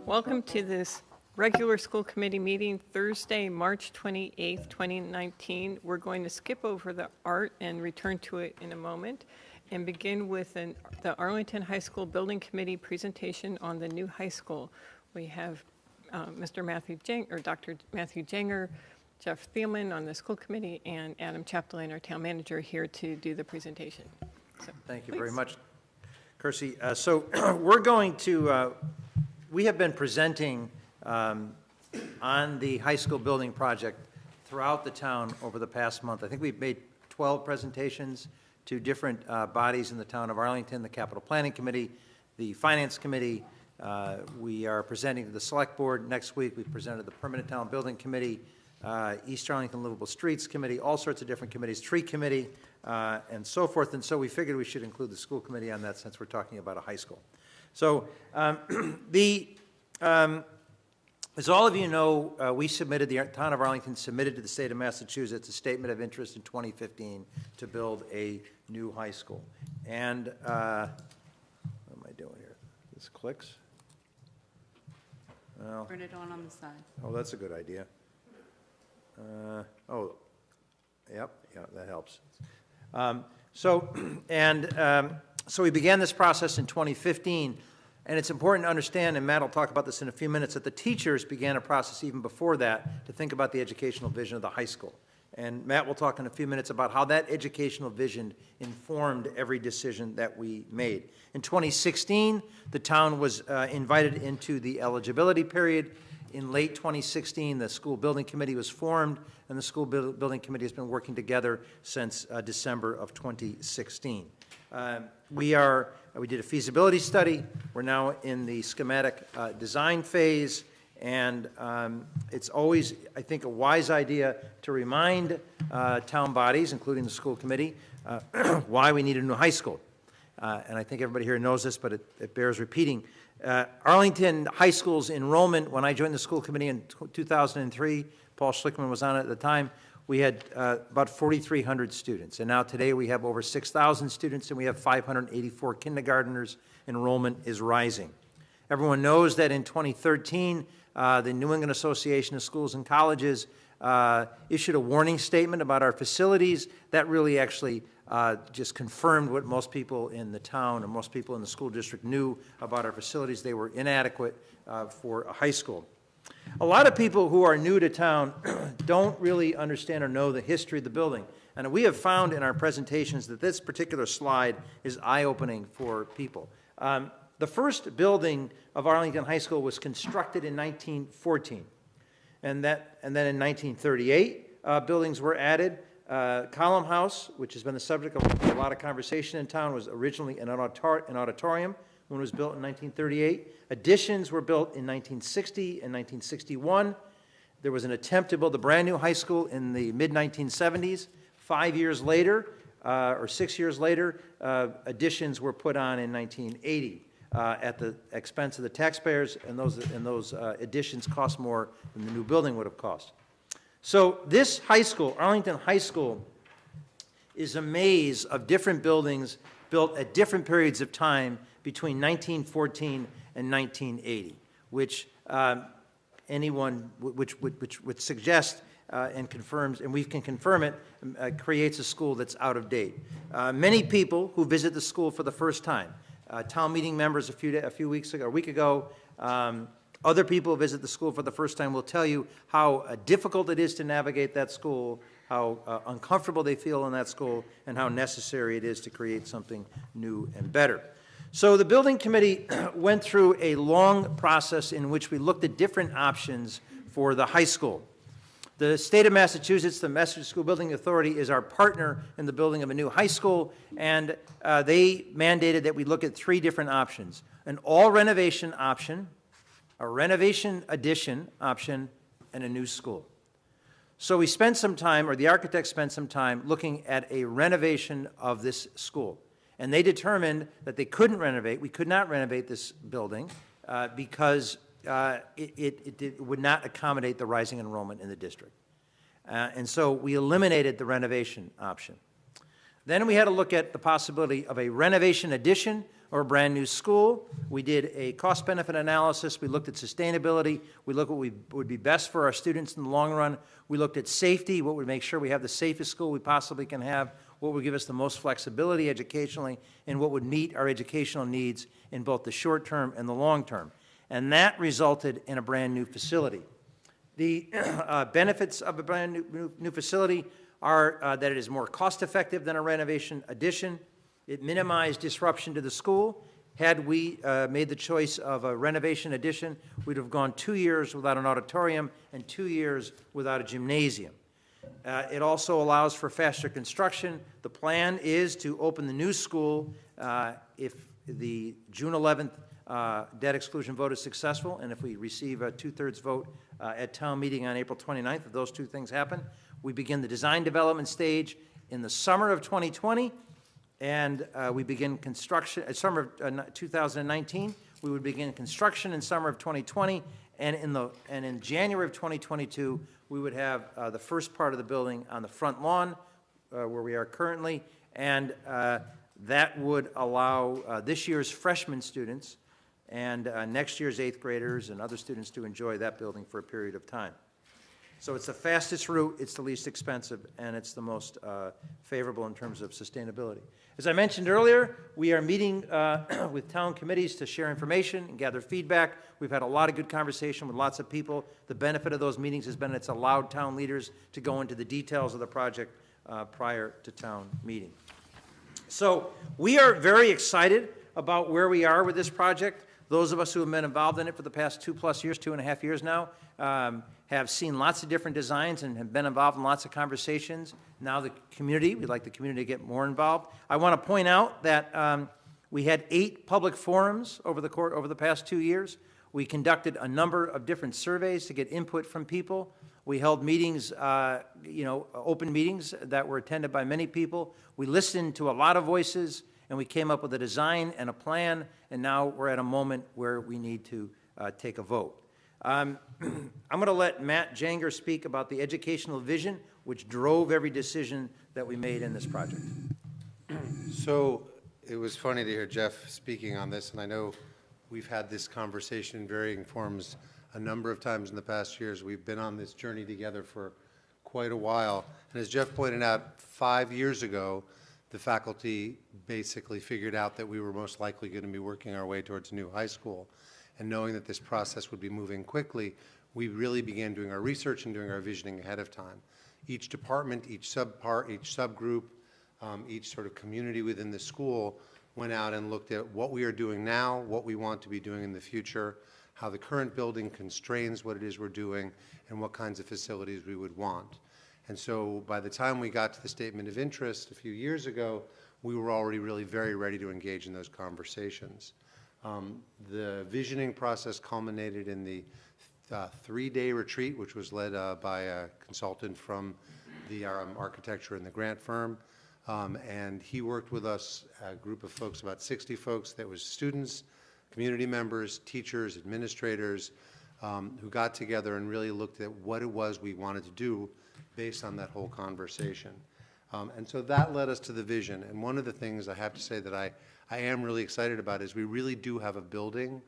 Welcome to this regular school committee meeting, Thursday, March 28th, 2019. We're going to skip over the art and return to it in a moment and begin with the Arlington High School Building Committee presentation on the new high school. We have Dr. Matthew Jenger, Jeff Thielman on the school committee, and Adam Chapdelaine, our town manager, here to do the presentation. So, thank you please. very much, Kirsty. So we're going to, we have been presenting on the high school building project throughout the town over the past month. I think we've made 12 presentations to different bodies in the town of Arlington, the Capital Planning Committee, the Finance Committee. We are presenting to the Select Board next week. We presented to the Permanent Town Building Committee, East Arlington Livable Streets Committee, all sorts of different committees, Tree Committee, and so forth. And so we figured we should include the school committee on that since we're talking about a high school. So as all of you know, we submitted, the town of Arlington submitted to the state of Massachusetts a statement of interest in 2015 to build a new high school. And what am I doing here? This clicks. Well, Turn it on the side. oh, that's a good idea. Yep, that helps. So we began this process in 2015, and it's important to understand, and Matt will talk about this in a few minutes, that the teachers began a process even before that to think about the educational vision of the high school. And Matt will talk in a few minutes about how that educational vision informed every decision that we made. In 2016, the town was invited into the eligibility period. In late 2016, the school building committee was formed, and the school building committee has been working together since December of 2016. We did a feasibility study. We're now in the schematic design phase, and it's always, I think, a wise idea to remind town bodies, including the school committee, why we need a new high school. And I think everybody here knows this, but it bears repeating. Arlington High School's enrollment, when I joined the school committee in 2003, Paul Schlickman was on it at the time, we had about 4,300 students. And now today we have over 6,000 students, and we have 584 kindergartners. Enrollment is rising. Everyone knows that in 2013, the New England Association of Schools and Colleges issued a warning statement about our facilities. That really actually just confirmed what most people in the town and most people in the school district knew about our facilities. They were inadequate for a high school. A lot of people who are new to town don't really understand or know the history of the building. And we have found in our presentations that this particular slide is eye-opening for people. The first building of Arlington High School was constructed in 1914. And then in 1938, buildings were added. Column House, which has been the subject of a lot of conversation in town, was originally an auditorium when it was built in 1938. Additions were built in 1960 and 1961. There was an attempt to build a brand new high school in the mid-1970s. 5 years later, or 6 years later, additions were put on in 1980 at the expense of the taxpayers, and those additions cost more than the new building would have cost. So this high school, Arlington High School, is a maze of different buildings built at different periods of time between 1914 and 1980, which would suggest and confirms, and we can confirm it, creates a school that's out of date. Many people who visit the school for the first time, town meeting members a week ago, other people who visit the school for the first time will tell you how difficult it is to navigate that school, how uncomfortable they feel in that school, and how necessary it is to create something new and better. So the building committee went through a long process in which we looked at different options for the high school. The state of Massachusetts, the Massachusetts School Building Authority, is our partner in the building of a new high school, and they mandated that we look at three different options: an all-renovation option, a renovation addition option, and a new school. So we spent some time, or the architect spent some time, looking at a renovation of this school. And they determined that they couldn't renovate, we could not renovate this building because it would not accommodate the rising enrollment in the district. And so we eliminated the renovation option. Then we had to look at the possibility of a renovation addition or a brand-new school. We did a cost-benefit analysis. We looked at sustainability. We looked at what would be best for our students in the long run. We looked at safety, what would make sure we have the safest school we possibly can have, what would give us the most flexibility educationally, and what would meet our educational needs in both the short term and the long term. And that resulted in a brand-new facility. The benefits of a brand-new facility are that it is more cost-effective than a renovation addition. It minimized disruption to the school. Had we made the choice of a renovation addition, we'd have gone 2 years without an auditorium and 2 years without a gymnasium. It also allows for faster construction. The plan is to open the new school if the June 11th debt exclusion vote is successful, and if we receive a 2/3 vote at town meeting on April 29th, if those two things happen, we begin the design development stage in the summer of 2020, and we begin construction, summer of 2019, we would begin construction in summer of 2020, and in January of 2022, we would have the first part of the building on the front lawn, where we are currently, and that would allow this year's freshman students and next year's 8th graders and other students to enjoy that building for a period of time. So it's the fastest route, it's the least expensive, and it's the most favorable in terms of sustainability. As I mentioned earlier, we are meeting with town committees to share information and gather feedback. We've had a lot of good conversation with lots of people. The benefit of those meetings has been it's allowed town leaders to go into the details of the project prior to town meeting. So we are very excited about where we are with this project. Those of us who have been involved in it for the past 2+ years, 2.5 years now, have seen lots of different designs and have been involved in lots of conversations. Now the community, we'd like the community to get more involved. I want to point out that we had 8 public forums over the past 2 years. We conducted a number of different surveys to get input from people. We held meetings, open meetings that were attended by many people. We listened to a lot of voices, and we came up with a design and a plan, and now we're at a moment where we need to take a vote. I'm going to let Matt Janger speak about the educational vision which drove every decision that we made in this project. So it was funny to hear Jeff speaking on this, and I know we've had this conversation in varying forms a number of times in the past years. We've been on this journey together for quite a while, and as Jeff pointed out, 5 years ago, the faculty basically figured out that we were most likely going to be working our way towards a new high school. And knowing that this process would be moving quickly, we really began doing our research and doing our visioning ahead of time. Each department, each subgroup, each sort of community within the school went out and looked at what we are doing now, what we want to be doing in the future, how the current building constrains what it is we're doing, and what kinds of facilities we would want. And so by the time we got to the statement of interest a few years ago, we were already really very ready to engage in those conversations. The visioning process culminated in the 3-day retreat, which was led by a consultant from the architecture and the grant firm. And he worked with us, a group of folks, about 60 folks, that was students, community members, teachers, administrators, who got together and really looked at what it was we wanted to do based on that whole conversation. And so that led us to the vision. And one of the things I have to say that I am really excited about is we really do have a building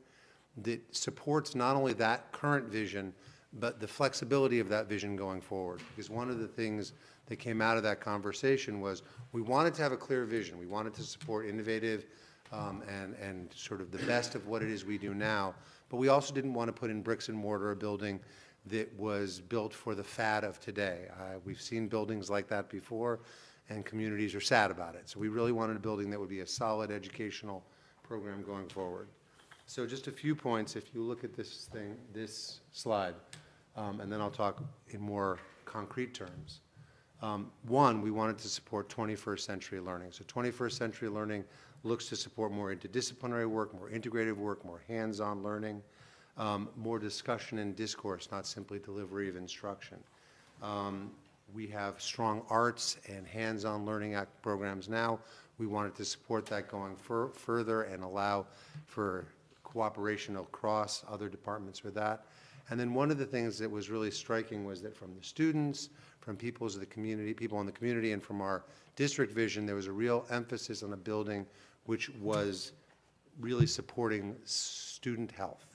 that supports not only that current vision, but the flexibility of that vision going forward. Because one of the things that came out of that conversation was we wanted to have a clear vision. We wanted to support innovative and sort of the best of what it is we do now. But we also didn't want to put in bricks and mortar a building that was built for the fad of today. We've seen buildings like that before, and communities are sad about it. So we really wanted a building that would be a solid educational program going forward. So just a few points, if you look at this slide, and then I'll talk in more concrete terms. One, we wanted to support 21st century learning. So 21st century learning looks to support more interdisciplinary work, more integrative work, more hands-on learning, more discussion and discourse, not simply delivery of instruction. We have strong arts and hands-on learning programs now. We wanted to support that going further and allow for cooperation across other departments with that. And then one of the things that was really striking was that from the students, from people in the community, and from our district vision, there was a real emphasis on a building which was really supporting student health.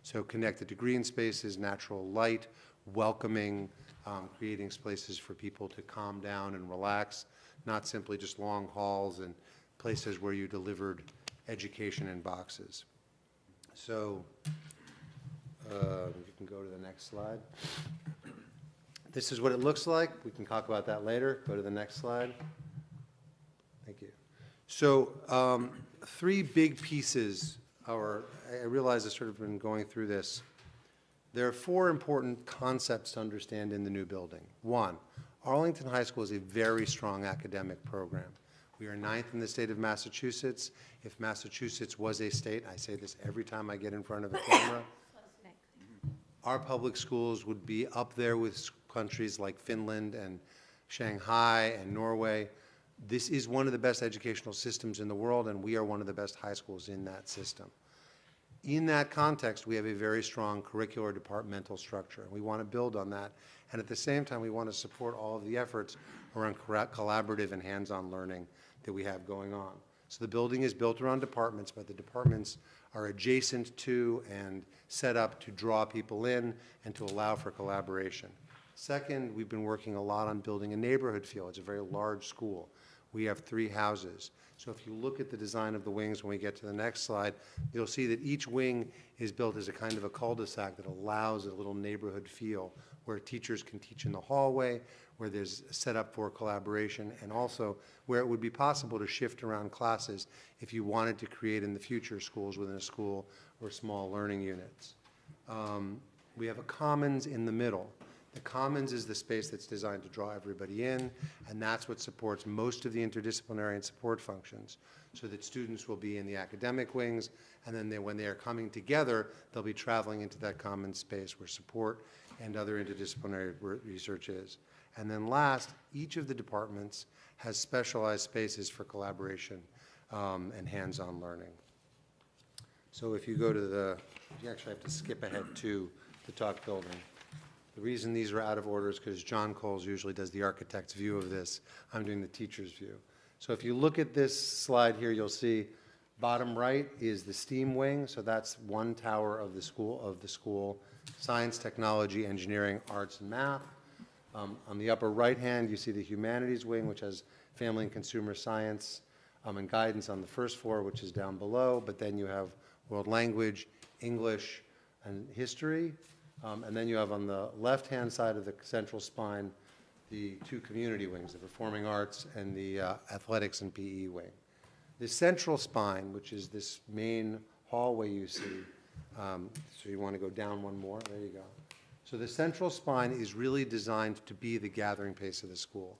So connected to green spaces, natural light, welcoming, creating spaces for people to calm down and relax, not simply just long halls and places where you delivered education in boxes. So you can go to the next slide. This is what it looks like. We can talk about that later. Go to the next slide. Thank you. So 3 big pieces, I realize I've sort of been going through this. There are 4 important concepts to understand in the new building. 1, Arlington High School is a very strong academic program. We are 9th in the state of Massachusetts. If Massachusetts was a state, I say this every time I get in front of a camera, our public schools would be up there with countries like Finland and Shanghai and Norway. This is one of the best educational systems in the world, and we are one of the best high schools in that system. In that context, we have a very strong curricular departmental structure, and we want to build on that. And at the same time, we want to support all of the efforts around collaborative and hands-on learning that we have going on. So the building is built around departments, but the departments are adjacent to and set up to draw people in and to allow for collaboration. Second, we've been working a lot on building a neighborhood feel. It's a very large school. We have 3 houses. So if you look at the design of the wings when we get to the next slide, you'll see that each wing is built as a kind of a cul-de-sac that allows a little neighborhood feel where teachers can teach in the hallway, where there's set up for collaboration, and also where it would be possible to shift around classes if you wanted to create in the future schools within a school or small learning units. We have a commons in the middle. The commons is the space that's designed to draw everybody in, and that's what supports most of the interdisciplinary and support functions, so that students will be in the academic wings, and then when they are coming together, they'll be traveling into that common space where support and other interdisciplinary research is. And then last, each of the departments has specialized spaces for collaboration and hands-on learning. So if you go to you actually have to skip ahead to the talk building. The reason these are out of order is because John Coles usually does the architect's view of this. I'm doing the teacher's view. So if you look at this slide here, you'll see bottom right is the STEAM wing. So that's one tower of the school, science, technology, engineering, arts, and math. On the upper right hand, you see the humanities wing, which has family and consumer science and guidance on the first floor, which is down below. But then you have world language, English, and history. And then you have on the left-hand side of the central spine the 2 community wings, the performing arts and the athletics and PE wing. The central spine, which is this main hallway you see, so you want to go down one more, there you go. So the central spine is really designed to be the gathering place of the school.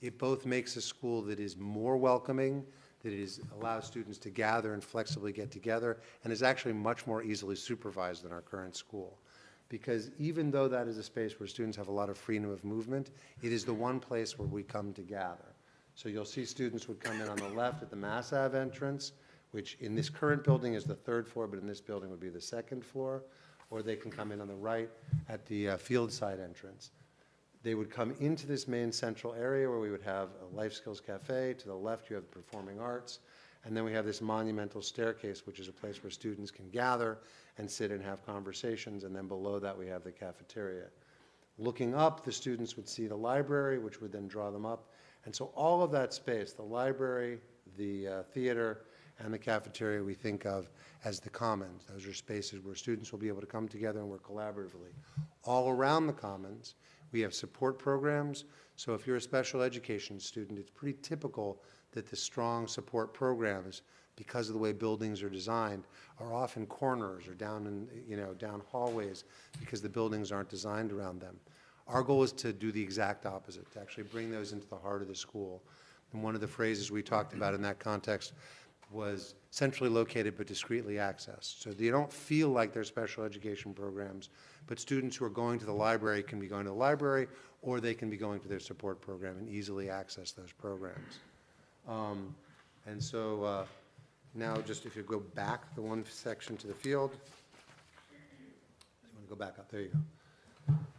It both makes a school that is more welcoming, that allows students to gather and flexibly get together, and is actually much more easily supervised than our current school. Because even though that is a space where students have a lot of freedom of movement, it is the one place where we come to gather. So you'll see students would come in on the left at the Mass Ave entrance, which in this current building is the 3rd floor, but in this building would be the 2nd floor, or they can come in on the right at the field side entrance. They would come into this main central area where we would have a Life Skills Cafe. To the left, you have the Performing Arts. And then we have this monumental staircase, which is a place where students can gather and sit and have conversations. And then below that, we have the cafeteria. Looking up, the students would see the library, which would then draw them up. And so all of that space, the library, the theater, and the cafeteria, we think of as the commons. Those are spaces where students will be able to come together and work collaboratively. All around the commons, we have support programs. So if you're a special education student, it's pretty typical that the strong support programs, because of the way buildings are designed, are often corners or down hallways because the buildings aren't designed around them. Our goal is to do the exact opposite, to actually bring those into the heart of the school. And one of the phrases we talked about in that context was centrally located but discreetly accessed. So they don't feel like they're special education programs, but students who are going to the library can be going to the library, or they can be going to their support program and easily access those programs. And so now just if you go back the one section to the field, you want to go back up, there you go.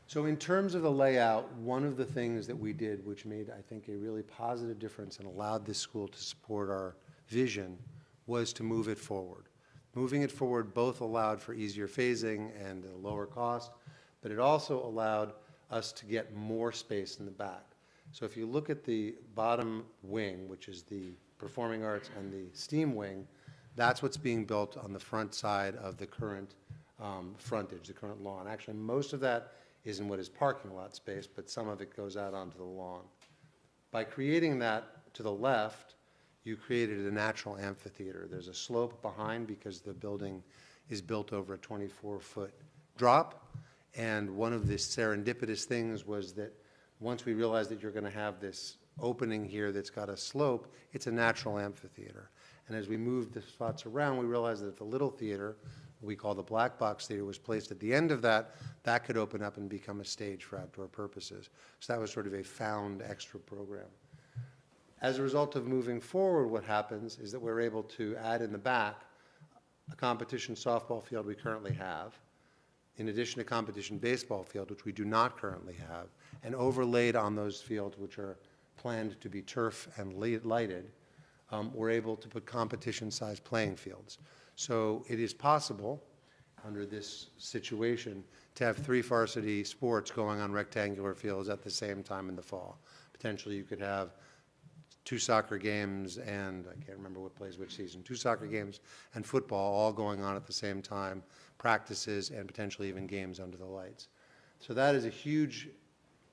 So in terms of the layout, one of the things that we did, which made, I think, a really positive difference and allowed this school to support our vision, was to move it forward. Moving it forward both allowed for easier phasing and a lower cost, but it also allowed us to get more space in the back. So if you look at the bottom wing, which is the performing arts and the STEAM wing, that's what's being built on the front side of the current frontage, the current lawn. Actually, most of that is in what is parking lot space, but some of it goes out onto the lawn. By creating that to the left, you created a natural amphitheater. There's a slope behind because the building is built over a 24-foot drop. And one of the serendipitous things was that once we realized that you're going to have this opening here that's got a slope, it's a natural amphitheater. And as we moved the spots around, we realized that the little theater, we call the black box theater, was placed at the end of that. That could open up and become a stage for outdoor purposes. So that was sort of a found extra program. As a result of moving forward, what happens is that we're able to add in the back a competition softball field we currently have, in addition to competition baseball field, which we do not currently have, and overlaid on those fields, which are planned to be turf and lighted, we're able to put competition-sized playing fields. So it is possible, under this situation, to have 3 varsity sports going on rectangular fields at the same time in the fall. Potentially, you could have 2 soccer games and, I can't remember what plays which season, 2 soccer games and football all going on at the same time, practices and potentially even games under the lights. So that is a huge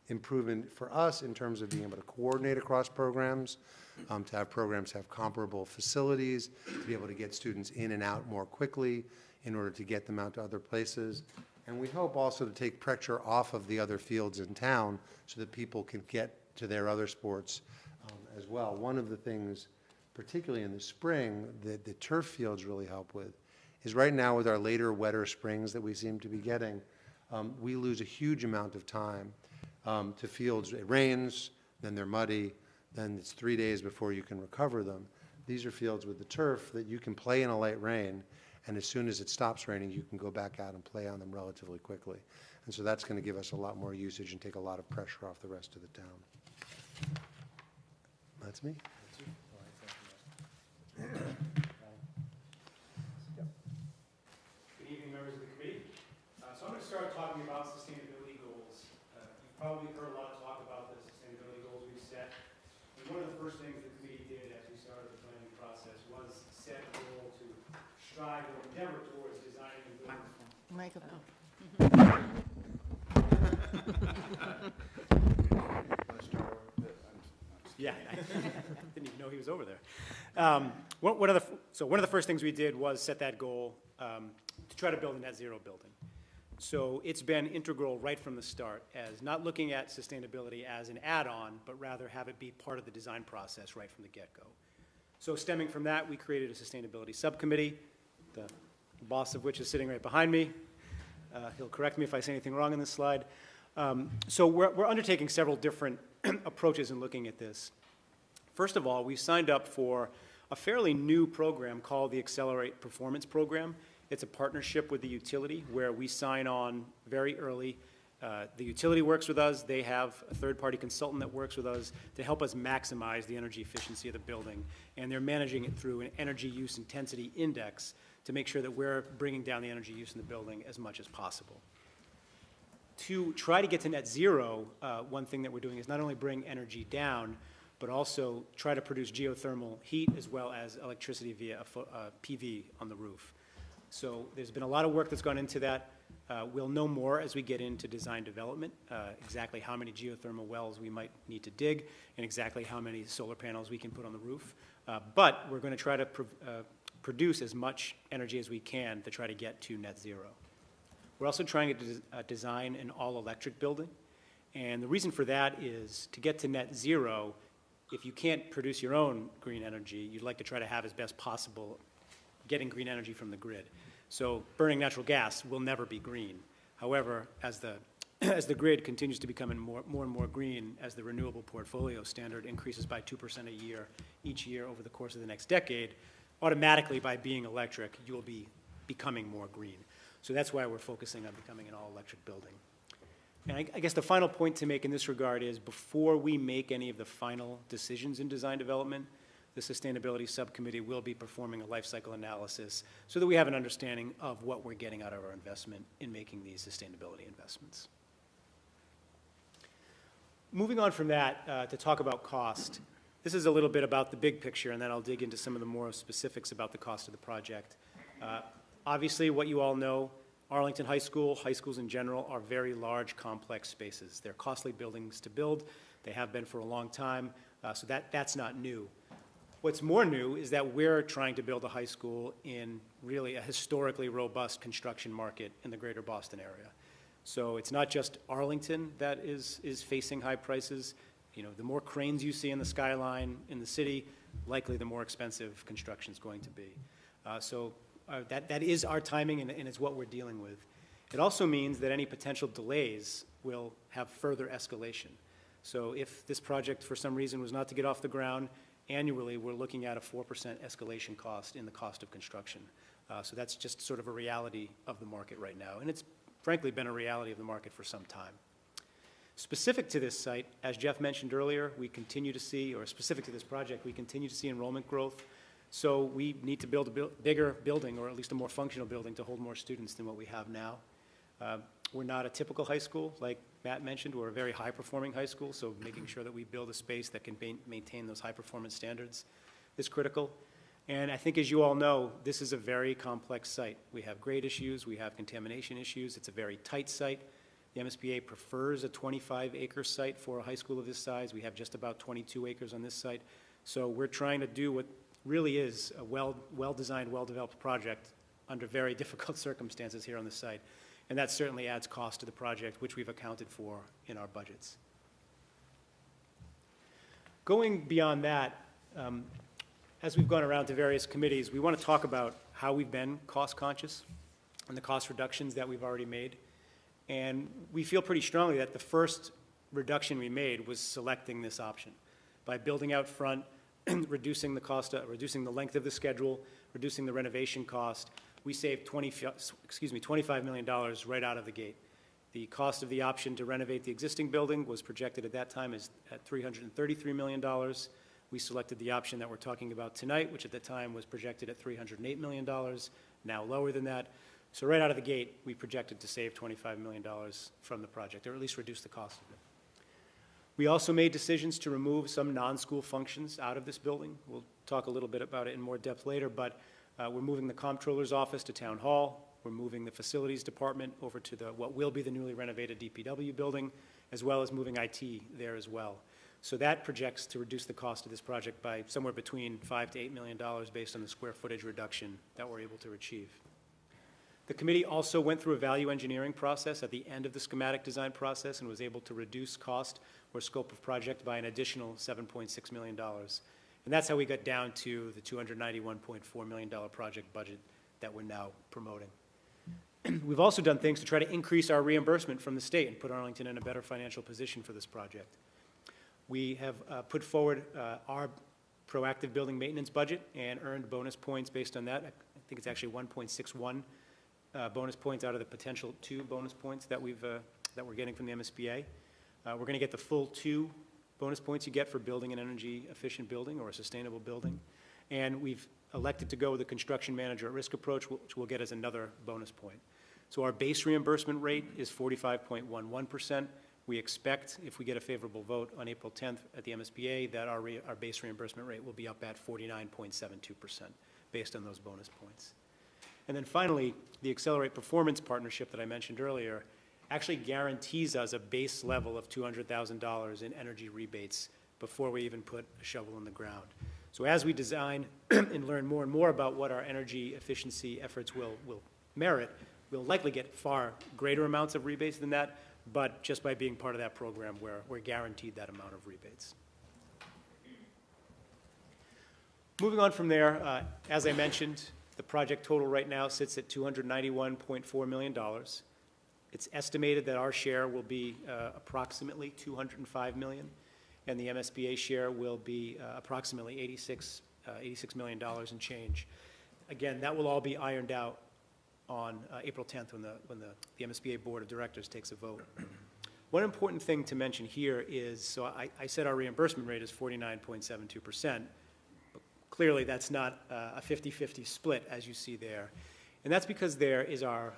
improvement for us in terms of being able to coordinate across programs, to have programs have comparable facilities, to be able to get students in and out more quickly in order to get them out to other places. And we hope also to take pressure off of the other fields in town so that people can get to their other sports as well. One of the things, particularly in the spring, that the turf fields really help with is right now with our later, wetter springs that we seem to be getting, we lose a huge amount of time to fields. It rains, then they're muddy, then it's 3 days before you can recover them. These are fields with the turf that you can play in a light rain, and as soon as it stops raining, you can go back out and play on them relatively quickly. And so that's going to give us a lot more usage and take a lot of pressure off the rest of the town. That's me. Good evening, members of the committee. So I'm going to start talking about sustainability goals. You've probably heard a lot of talk about the sustainability goals we've set. And one of the first things the committee did as we started the planning process was set a goal to strive or endeavor towards designing and building. Microphone. Yeah, I didn't even know he was over there. One of the first things we did was set that goal to try to build a net zero building. So it's been integral right from the start as not looking at sustainability as an add-on, but rather have it be part of the design process right from the get-go. So stemming from that, we created a sustainability subcommittee, the boss of which is sitting right behind me. He'll correct me if I say anything wrong in this slide. So we're undertaking several different approaches in looking at this. First of all, we signed up for a fairly new program called the Accelerate Performance Program. It's a partnership with the utility where we sign on very early. The utility works with us. They have a third-party consultant that works with us to help us maximize the energy efficiency of the building. And they're managing it through an energy use intensity index to make sure that we're bringing down the energy use in the building as much as possible. To try to get to net zero, one thing that we're doing is not only bring energy down, but also try to produce geothermal heat as well as electricity via a PV on the roof. So there's been a lot of work that's gone into that. We'll know more as we get into design development, exactly how many geothermal wells we might need to dig and exactly how many solar panels we can put on the roof. But we're going to try to produce as much energy as we can to try to get to net zero. We're also trying to design an all-electric building. And the reason for that is to get to net zero, if you can't produce your own green energy, you'd like to try to have as best possible getting green energy from the grid. So burning natural gas will never be green. However, as the grid continues to become more and more green, as the renewable portfolio standard increases by 2% a year each year over the course of the next decade, automatically by being electric, you will be becoming more green. So that's why we're focusing on becoming an all-electric building. And I guess the final point to make in this regard is before we make any of the final decisions in design development, the Sustainability Subcommittee will be performing a life cycle analysis so that we have an understanding of what we're getting out of our investment in making these sustainability investments. Moving on from that to talk about cost, this is a little bit about the big picture, and then I'll dig into some of the more specifics about the cost of the project. Obviously, what you all know, Arlington High School, high schools in general, are very large, complex spaces. They're costly buildings to build. They have been for a long time, so that's not new. What's more new is that we're trying to build a high school in really a historically robust construction market in the greater Boston area. So it's not just Arlington that is facing high prices. You know, the more cranes you see in the skyline in the city, likely the more expensive construction is going to be. That is our timing, and it's what we're dealing with. It also means that any potential delays will have further escalation. So if this project, for some reason, was not to get off the ground, annually, we're looking at a 4% escalation cost in the cost of construction. So that's just sort of a reality of the market right now, and it's frankly been a reality of the market for some time. Specific to this site, as Jeff mentioned earlier, we continue to see, or specific to this project, we continue to see enrollment growth. So we need to build a bigger building, or at least a more functional building, to hold more students than what we have now. We're not a typical high school. Like Matt mentioned, we're a very high-performing high school, so making sure that we build a space that can maintain those high-performance standards is critical. And I think, as you all know, this is a very complex site. We have grade issues, we have contamination issues, it's a very tight site. The MSBA prefers a 25-acre site for a high school of this size. We have just about 22 acres on this site. So we're trying to do what really is a well-designed, well-developed project under very difficult circumstances here on the site. And that certainly adds cost to the project, which we've accounted for in our budgets. Going beyond that, as we've gone around to various committees, we want to talk about how we've been cost-conscious and the cost reductions that we've already made. And we feel pretty strongly that the first reduction we made was selecting this option. By building out front, reducing the cost, reducing the length of the schedule, reducing the renovation cost, we saved $25 million right out of the gate. The cost of the option to renovate the existing building was projected at that time as at $333 million. We selected the option that we're talking about tonight, which at the time was projected at $308 million, now lower than that. So right out of the gate, we projected to save $25 million from the project, or at least reduce the cost of it. We also made decisions to remove some non-school functions out of this building. We'll talk a little bit about it in more depth later, but we're moving the comptroller's office to Town Hall. We're moving the facilities department over to what will be the newly renovated DPW building, as well as moving IT there as well. So that projects to reduce the cost of this project by somewhere between $5 to $8 million based on the square footage reduction that we're able to achieve. The committee also went through a value engineering process at the end of the schematic design process and was able to reduce cost or scope of project by an additional $7.6 million. And that's how we got down to the $291.4 million project budget that we're now promoting. We've also done things to try to increase our reimbursement from the state and put Arlington in a better financial position for this project. We have put forward our proactive building maintenance budget and earned bonus points based on that. I think it's actually 1.61 bonus points out of the potential 2 bonus points that we're getting from the MSBA. We're going to get the full 2 bonus points you get for building an energy efficient building or a sustainable building. And we've elected to go with the construction manager at risk approach, which will get us another bonus point. So our base reimbursement rate is 45.11%. We expect, if we get a favorable vote on April 10th at the MSBA, that our base reimbursement rate will be up at 49.72% based on those bonus points. And then finally, the Accelerate Performance Partnership that I mentioned earlier actually guarantees us a base level of $200,000 in energy rebates before we even put a shovel in the ground. So as we design and learn more and more about what our energy efficiency efforts will merit, we'll likely get far greater amounts of rebates than that, but just by being part of that program, we're guaranteed that amount of rebates. Moving on from there, as I mentioned, the project total right now sits at $291.4 million. It's estimated that our share will be approximately $205 million, and the MSBA share will be approximately $86 million and change. Again, that will all be ironed out on April 10th when the MSBA Board of Directors takes a vote. One important thing to mention here is, so I said our reimbursement rate is 49.72%. Clearly, that's not a 50-50 split, as you see there. And that's because there is our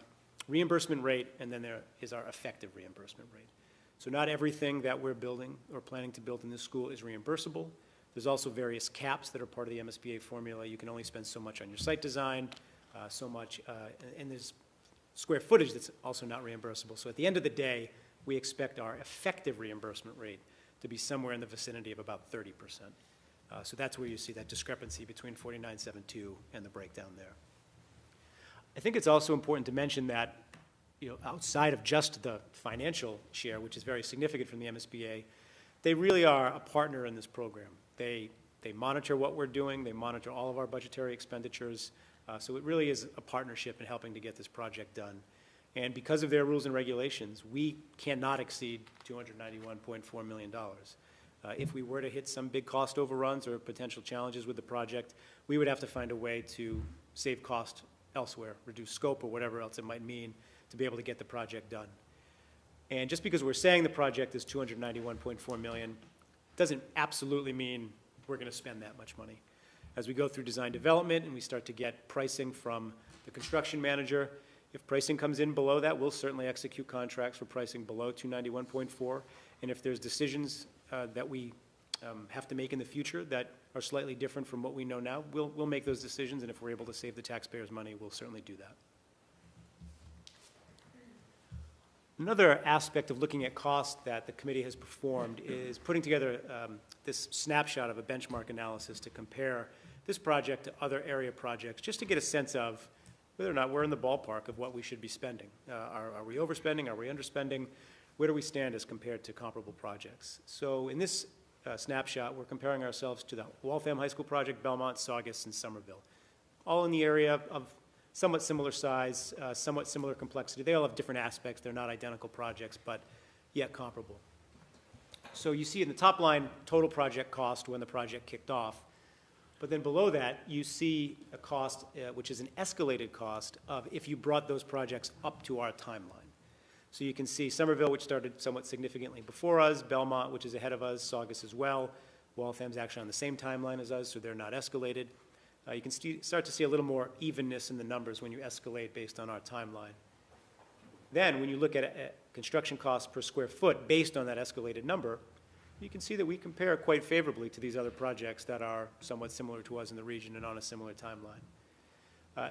reimbursement rate, and then there is our effective reimbursement rate. So not everything that we're building or planning to build in this school is reimbursable. There's also various caps that are part of the MSBA formula. You can only spend so much on your site design, so much, and there's square footage that's also not reimbursable. So at the end of the day, we expect our effective reimbursement rate to be somewhere in the vicinity of about 30%. So that's where you see that discrepancy between 49.72 and the breakdown there. I think it's also important to mention that, outside of just the financial share, which is very significant from the MSBA, they really are a partner in this program. They monitor what we're doing, they monitor all of our budgetary expenditures, so it really is a partnership in helping to get this project done. And because of their rules and regulations, we cannot exceed $291.4 million. If we were to hit some big cost overruns or potential challenges with the project, we would have to find a way to save cost elsewhere, reduce scope or whatever else it might mean to be able to get the project done. And just because we're saying the project is $291.4 million doesn't absolutely mean we're going to spend that much money. As we go through design development and we start to get pricing from the construction manager, if pricing comes in below that, we'll certainly execute contracts for pricing below $291.4. And if there's decisions that we have to make in the future that are slightly different from what we know now, we'll make those decisions, and if we're able to save the taxpayers' money, we'll certainly do that. Another aspect of looking at cost that the committee has performed is putting together this snapshot of a benchmark analysis to compare this project to other area projects, just to get a sense of whether or not we're in the ballpark of what we should be spending. Are we overspending? Are we underspending? Where do we stand as compared to comparable projects? So in this snapshot, we're comparing ourselves to the Waltham High School project, Belmont, Saugus, and Somerville, all in the area of somewhat similar size, somewhat similar complexity. They all have different aspects. They're not identical projects, but yet comparable. So you see in the top line, total project cost when the project kicked off. But then below that, you see a cost, which is an escalated cost of if you brought those projects up to our timeline. So you can see Somerville, which started somewhat significantly before us, Belmont, which is ahead of us, Saugus as well. Waltham's actually on the same timeline as us, so they're not escalated. You can start to see a little more evenness in the numbers when you escalate based on our timeline. Then, when you look at construction costs per square foot based on that escalated number, you can see that we compare quite favorably to these other projects that are somewhat similar to us in the region and on a similar timeline.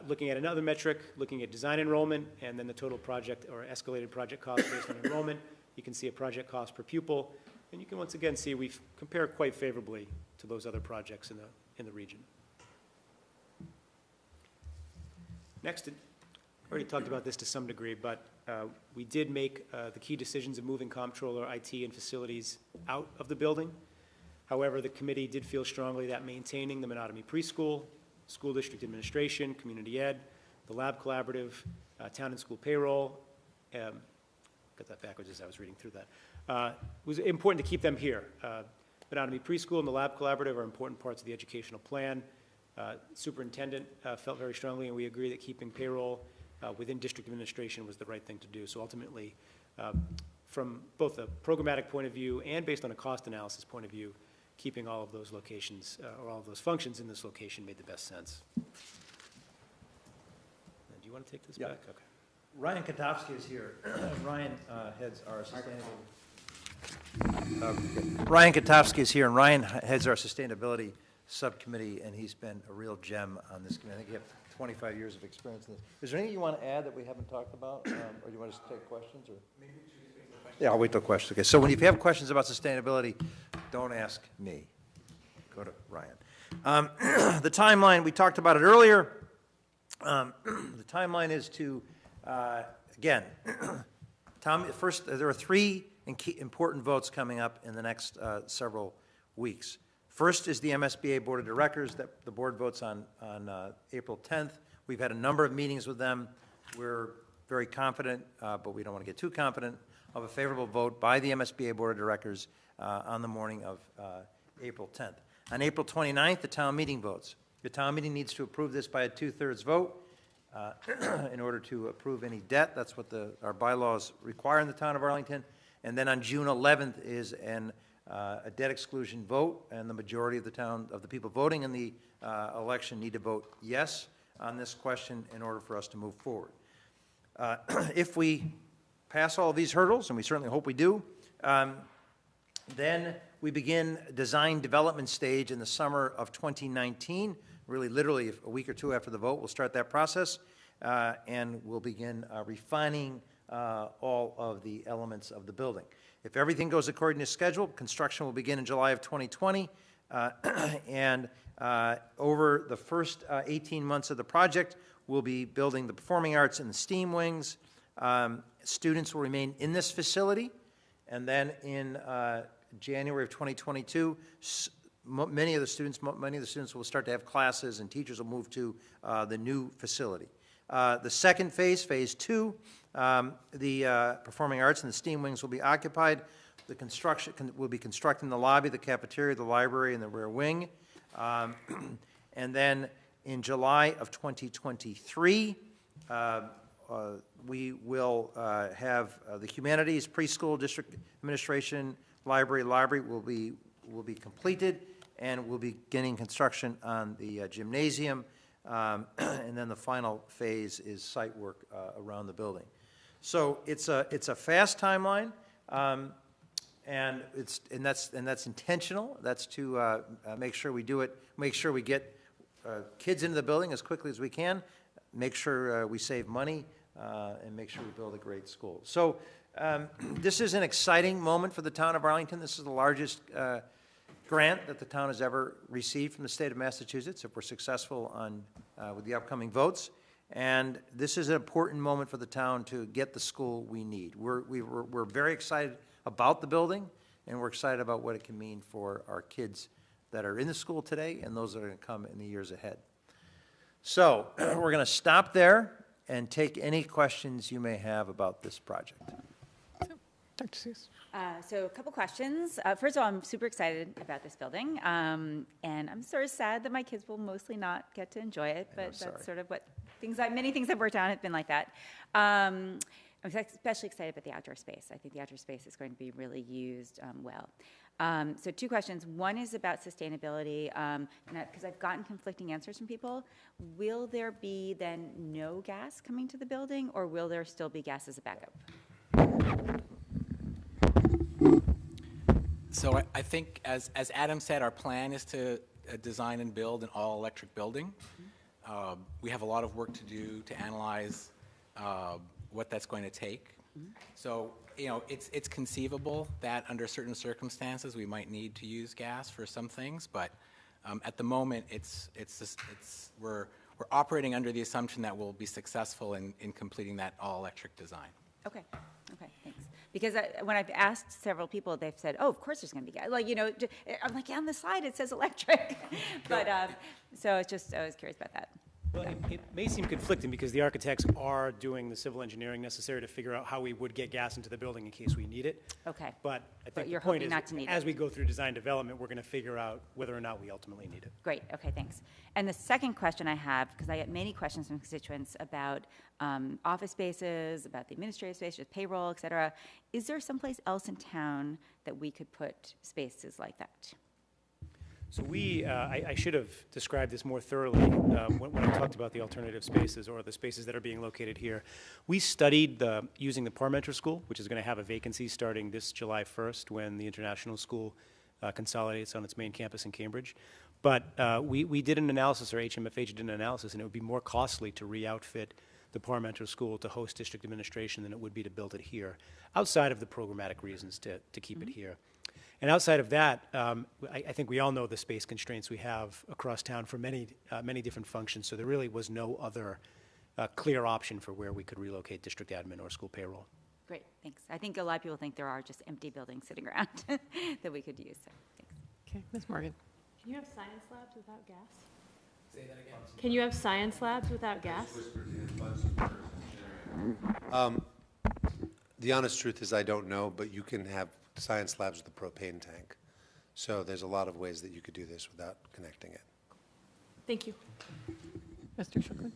Looking at another metric, looking at design enrollment, and then the total project or escalated project cost based on enrollment, you can see a project cost per pupil, and you can once again see we compare quite favorably to those other projects in the region. Next, I already talked about this to some degree, but we did make the key decisions of moving comptroller, IT, and facilities out of the building. However, the committee did feel strongly that maintaining the Menotomy Preschool, school district administration, community ed, the lab collaborative, town and school payroll, got that backwards as I was reading through that, it was important to keep them here. Menotomy Preschool and the lab collaborative are important parts of the educational plan. Superintendent felt very strongly, and we agree that keeping payroll within district administration was the right thing to do. So ultimately, from both a programmatic point of view and based on a cost analysis point of view, keeping all of those locations or all of those functions in this location made the best sense. Do you want to take this back? Okay. Ryan Katofsky is here. Ryan heads our Ryan Katofsky is here, and Ryan heads our sustainability subcommittee, and he's been a real gem on this committee. I think you have 25 years of experience in this. Is there anything you want to add that we haven't talked about, or do you want us to take questions? Or? Maybe we should just wait for questions. Yeah, I'll wait till questions. Okay, so if you have questions about sustainability, don't ask me. Go to Ryan. The timeline, we talked about it earlier. The timeline is to, again, first, there are three important votes coming up in the next several weeks. First is the MSBA Board of Directors that the board votes on April 10th. We've had a number of meetings with them. We're very confident, but we don't want to get too confident, of a favorable vote by the MSBA Board of Directors on the morning of April 10th. On April 29th, the town meeting votes. The town meeting needs to approve this by a 2/3 vote in order to approve any debt. That's what our bylaws require in the town of Arlington. And then on June 11th is an a debt exclusion vote, and the majority of the people voting in the election need to vote yes on this question in order for us to move forward. If we pass all of these hurdles, and we certainly hope we do, then we begin design development stage in the summer of 2019. Really, literally, a week or two after the vote, we'll start that process, and we'll begin refining all of the elements of the building. If everything goes according to schedule, construction will begin in July of 2020, and over the first 18 months of the project, we'll be building the performing arts and the STEAM wings. Students will remain in this facility, and then in January of 2022, many of the students will start to have classes, and teachers will move to the new facility. The second phase, phase 2, the performing arts and the STEAM wings will be occupied. The construction will be constructing the lobby, the cafeteria, the library, and the rear wing. And then in July of 2023, we will have the humanities, preschool, district administration, library will be completed, and we'll be beginning construction on the gymnasium. And then the final phase is site work around the building. So it's a fast timeline, and that's intentional. That's to make sure we do it. Make sure we get kids into the building as quickly as we can. Make sure we save money, and make sure we build a great school. So this is an exciting moment for the town of Arlington. This is the largest grant that the town has ever received from the state of Massachusetts, if we're successful on with the upcoming votes. And this is an important moment for the town to get the school we need. We're very excited about the building, and we're excited about what it can mean for our kids that are in the school today and those that are going to come in the years ahead. So we're going to stop there and take any questions you may have about this project. Dr. Seuss. So a couple questions. First of all, I'm super excited about this building, and I'm sort of sad that my kids will mostly not get to enjoy it, but that's sort of what many things I've worked on have been like that. I'm especially excited about the outdoor space. I think the outdoor space is going to be really used well. So two questions. One is about sustainability, because I've gotten conflicting answers from people. Will there be then no gas coming to the building, or will there still be gas as a backup? So I think, as Adam said, our plan is to design and build an all-electric building. We have a lot of work to do to analyze what that's going to take. So, it's conceivable that under certain circumstances we might need to use gas for some things, but at the moment we're operating under the assumption that we'll be successful in completing that all-electric design. Okay, thanks. Because when I've asked several people, they've said, "Oh, of course there's going to be gas." I'm like, on the side it says electric, but so it's just I was curious about that. Well, it may seem conflicting because the architects are doing the civil engineering necessary to figure out how we would get gas into the building in case we need it. Okay. But I think you're the point hoping is, not to need as it. we go through design development, we're going to figure out whether or not we ultimately need it. Great. Okay, thanks. And the second question I have, because I get many questions from constituents about office spaces, about the administrative space, just payroll, et cetera. Is there someplace else in town that we could put spaces like that? So I should have described this more thoroughly when I talked about the alternative spaces or the spaces that are being located here. We studied using the Parmenter School, which is going to have a vacancy starting this July 1st when the international school consolidates on its main campus in Cambridge. But we did an analysis, or HMFH did an analysis, and it would be more costly to re-outfit the Parmenter School to host district administration than it would be to build it here, outside of the programmatic reasons to keep it here. And outside of that, I think we all know the space constraints we have across town for many different functions, so there really was no other clear option for where we could relocate district admin or school payroll. Great, thanks. I think a lot of people think there are just empty buildings sitting around that we could use, so thanks. Okay, Ms. Morgan. Can you have science labs without gas? Say that again. Can you have science labs without gas? The honest truth is I don't know, but you can have science labs with a propane tank. So there's a lot of ways that you could do this without connecting it. Thank you. Mr. Strickland?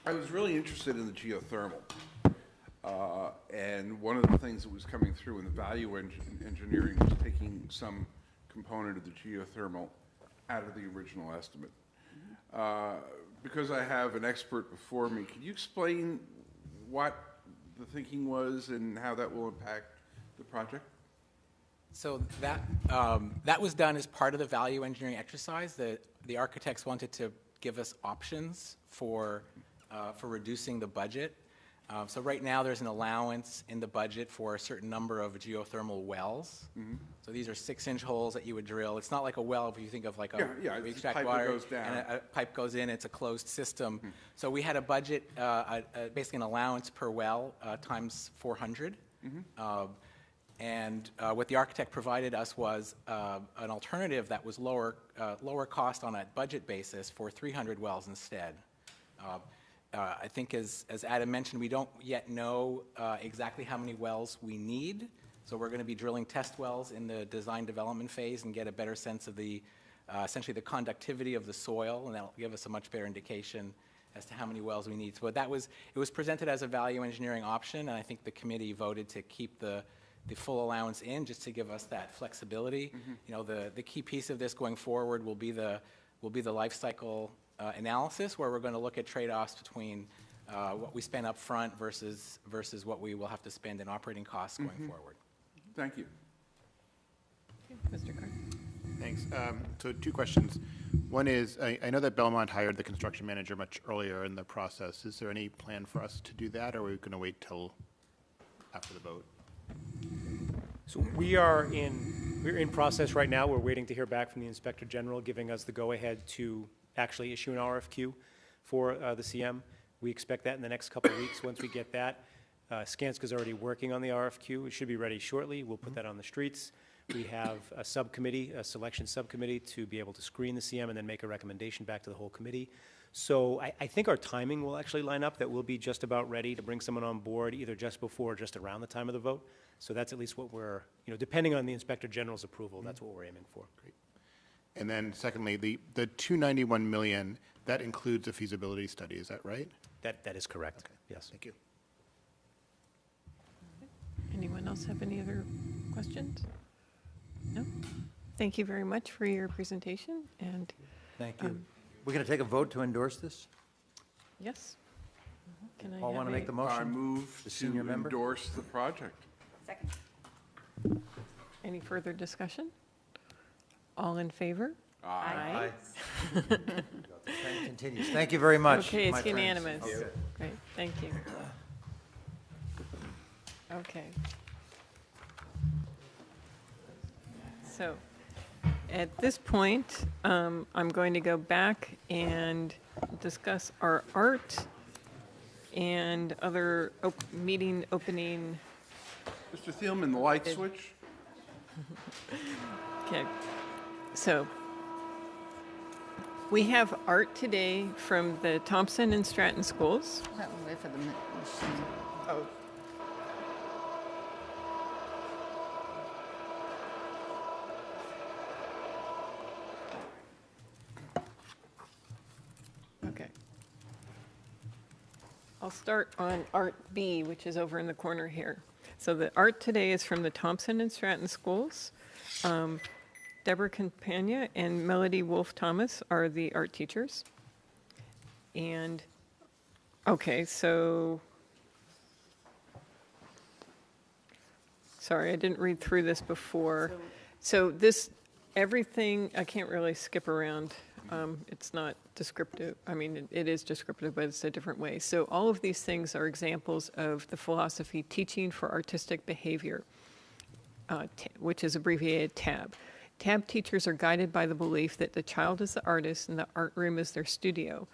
I was really interested in the geothermal. And one of the things that was coming through in the value engineering was taking some component of the geothermal out of the original estimate. Because I have an expert before me, can you explain what the thinking was and how that will impact the project? So that was done as part of the value engineering exercise. The architects wanted to give us options for reducing the budget. So right now there's an allowance in the budget for a certain number of geothermal wells. Mm-hmm. So these are 6-inch holes that you would drill. It's not like a well if you think of like a we extract pipe water that goes down. and a pipe goes in. It's a closed system. Mm-hmm. So we had a budget, basically an allowance per well times 400. Mm-hmm. And what the architect provided us was an alternative that was lower cost on a budget basis for 300 wells instead. I think as Adam mentioned, we don't yet know exactly how many wells we need. So we're going to be drilling test wells in the design development phase and get a better sense of the, essentially the conductivity of the soil, and that'll give us a much better indication as to how many wells we need. So it was presented as a value engineering option, and I think the committee voted to keep the full allowance in just to give us that flexibility. Mm-hmm. You know, the key piece of this going forward will be the life cycle analysis, where we're going to look at trade-offs between what we spend up front versus what we will have to spend in operating costs going forward. Thank you. Mr. Carr. Thanks. So 2 questions. One is, I know that Belmont hired the construction manager much earlier in the process. Is there any plan for us to do that, or are we going to wait till after the vote? So we're in process right now. We're waiting to hear back from the Inspector General, giving us the go-ahead to actually issue an RFQ for the CM. We expect that in the next couple of weeks. Once we get that, Skanska's already working on the RFQ. It should be ready shortly. We'll put that on the streets. We have a subcommittee, a selection subcommittee, to be able to screen the CM and then make a recommendation back to the whole committee. So I think our timing will actually line up, that we'll be just about ready to bring someone on board either just before or just around the time of the vote. So that's at least what we're, depending on the Inspector General's approval, that's what we're aiming for. Great. And then secondly, the $291 million, that includes a feasibility study, is that right? That is correct. Okay. Yes. Thank you. Anyone else have any other questions? No? Thank you very much for your presentation, and Thank you. We're going to take a vote to endorse this? yes. Can I Paul, want to have make the a- motion? I move The to senior member? endorse the project. Second. Any further discussion? All in favor? Aye. Trend continues. Thank you very much, Okay, my it's friends. unanimous. Okay. Great, thank you. Okay. So, at this point, I'm going to go back and discuss our art and other meeting opening. Mr. Thielman, the light switch? Okay, so we have art today from the Thompson and Stratton schools. Wait for the machine. Oh. Okay. I'll start on Art B, which is over in the corner here. So the art today is from the Thompson and Stratton schools. Deborah Campagna and Melody Wolf-Thomas are the art teachers. And, okay, so, sorry, I didn't read through this before. So this, everything, I can't really skip around. It's not descriptive. I mean, it is descriptive, but it's a different way. So all of these things are examples of the philosophy Teaching for Artistic Behavior, which is abbreviated TAB. TAB teachers are guided by the belief that the child is the artist and the art room is their studio.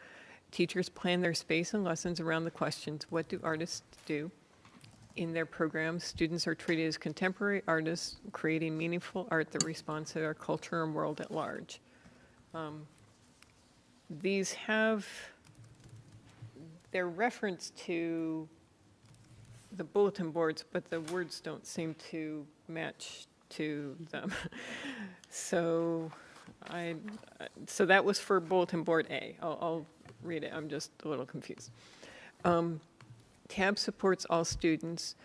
Teachers plan their space and lessons around the questions, what do artists do? In their programs, students are treated as contemporary artists, creating meaningful art that responds to our culture and world at large. These have their reference to the bulletin boards, but the words don't seem to match to them. So so that was for bulletin board A. I'll read it. I'm just a little confused. TAB supports all students.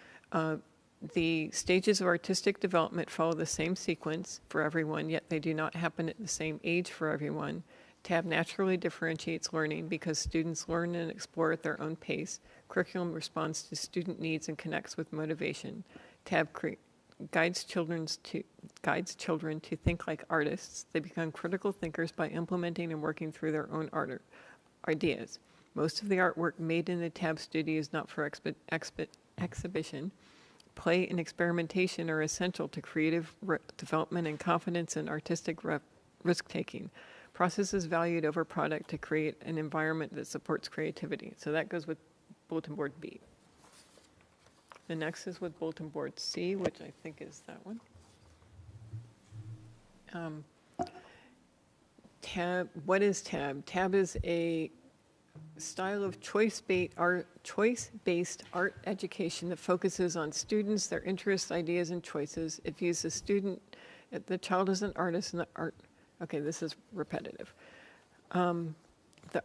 The stages of artistic development follow the same sequence for everyone, yet they do not happen at the same age for everyone. TAB naturally differentiates learning because students learn and explore at their own pace. Curriculum responds to student needs and connects with motivation. TAB guides children to think like artists. They become critical thinkers by implementing and working through their own ideas. Most of the artwork made in the TAB studio is not for exhibition. Play and experimentation are essential to creative development and confidence in artistic risk-taking. Process is valued over product to create an environment that supports creativity. So that goes with bulletin board B. The next is with bulletin board C, which I think is that one. TAB, what is TAB? TAB is a style of choice-based art education that focuses on students, their interests, ideas, and choices. It views the child as an artist, and the art. Okay, this is repetitive. The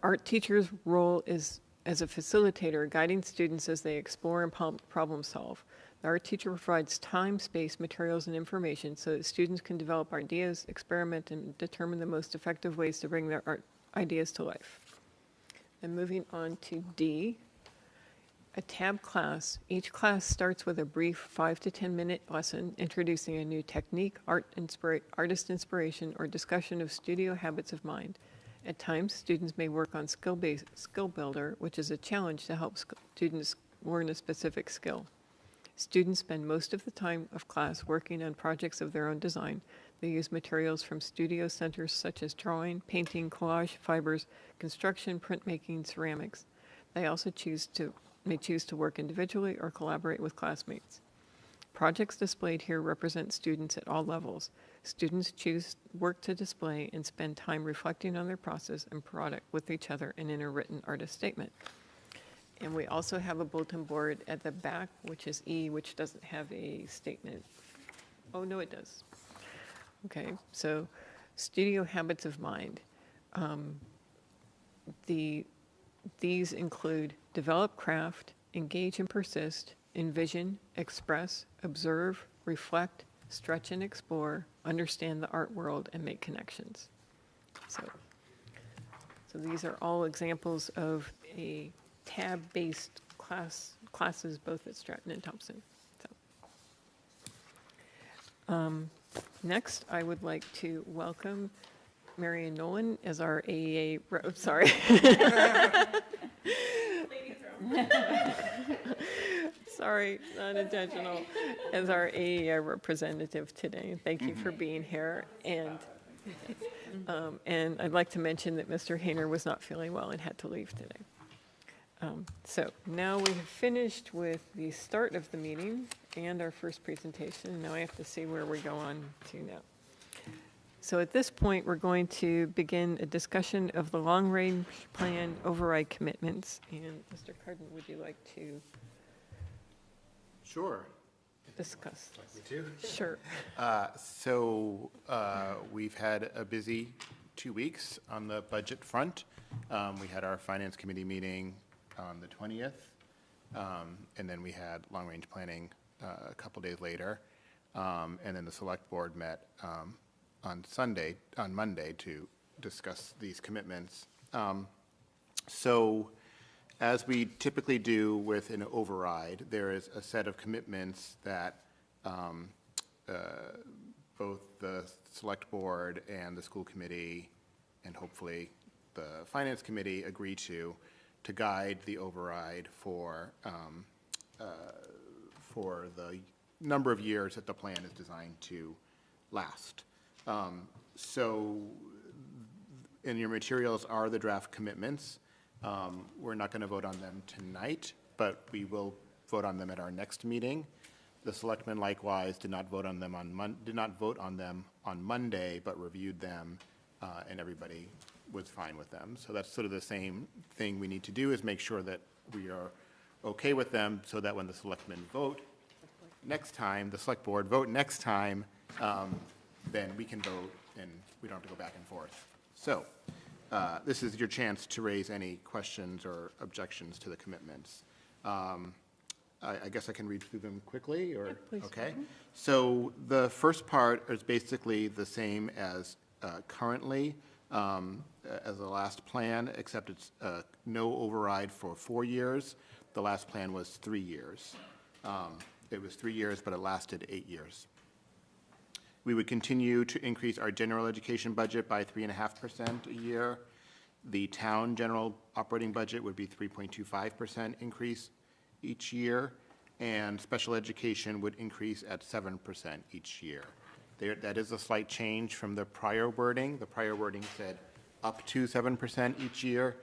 art teacher's role is as a facilitator, guiding students as they explore and problem solve. The art teacher provides time, space, materials, and information so that students can develop ideas, experiment, and determine the most effective ways to bring their art ideas to life. And moving on to D, a TAB class. Each class starts with a brief 5 to 10 minute lesson introducing a new technique, artist inspiration, or discussion of studio habits of mind. At times, students may work on skill builder, which is a challenge to help students learn a specific skill. Students spend most of the time of class working on projects of their own design. They use materials from studio centers such as drawing, painting, collage, fibers, construction, printmaking, ceramics. They also may choose to work individually or collaborate with classmates. Projects displayed here represent students at all levels. Students choose work to display and spend time reflecting on their process and product with each other and in a written artist statement. And we also have a bulletin board at the back, which is E, which doesn't have a statement. Oh, no, it does. Okay, so studio habits of mind. These include develop craft, engage and persist, envision, express, observe, reflect, stretch and explore, understand the art world, and make connections. So these are all examples of a TAB-based classes both at Stratton and Thompson. Next, I would like to welcome Marion Nolan as our AEA sorry. Sorry, not intentional. As our AEA representative today. Thank you for being here. And I'd like to mention that Mr. Hayner was not feeling well and had to leave today. So now we have finished with the start of the meeting and our first presentation. Now I have to see where we go on to now. So at this point, we're going to begin a discussion of the long-range plan override commitments. And Mr. Carden, would you like to Sure. discuss? Me too? Sure. So we've had a busy 2 weeks on the budget front. We had our Finance Committee meeting on the 20th, and then we had long-range planning a couple days later. And then the Select Board met on Monday to discuss these commitments. So as we typically do with an override, there is a set of commitments that both the Select Board and the School Committee, and hopefully the Finance Committee, agree to guide the override for the number of years that the plan is designed to last. So in your materials are the draft commitments. We're not going to vote on them tonight, but we will vote on them at our next meeting. The selectmen likewise did not vote on them on Monday, but reviewed them, and everybody was fine with them. So that's sort of the same thing we need to do, is make sure that we are okay with them, so that when the selectmen vote next time, the select board vote next time, then we can vote and we don't have to go back and forth. So this is your chance to raise any questions or objections to the commitments. I guess I can read through them quickly, or? Yeah, please. Okay. So the first part is basically the same as currently, as the last plan, except it's no override for 4 years. The last plan was 3 years. It was 3 years, but it lasted 8 years. We would continue to increase our general education budget by 3.5% a year. The town general operating budget would be 3.25% increase each year, and special education would increase at 7% each year. That is a slight change from the prior wording. The prior wording said up to 7% each year,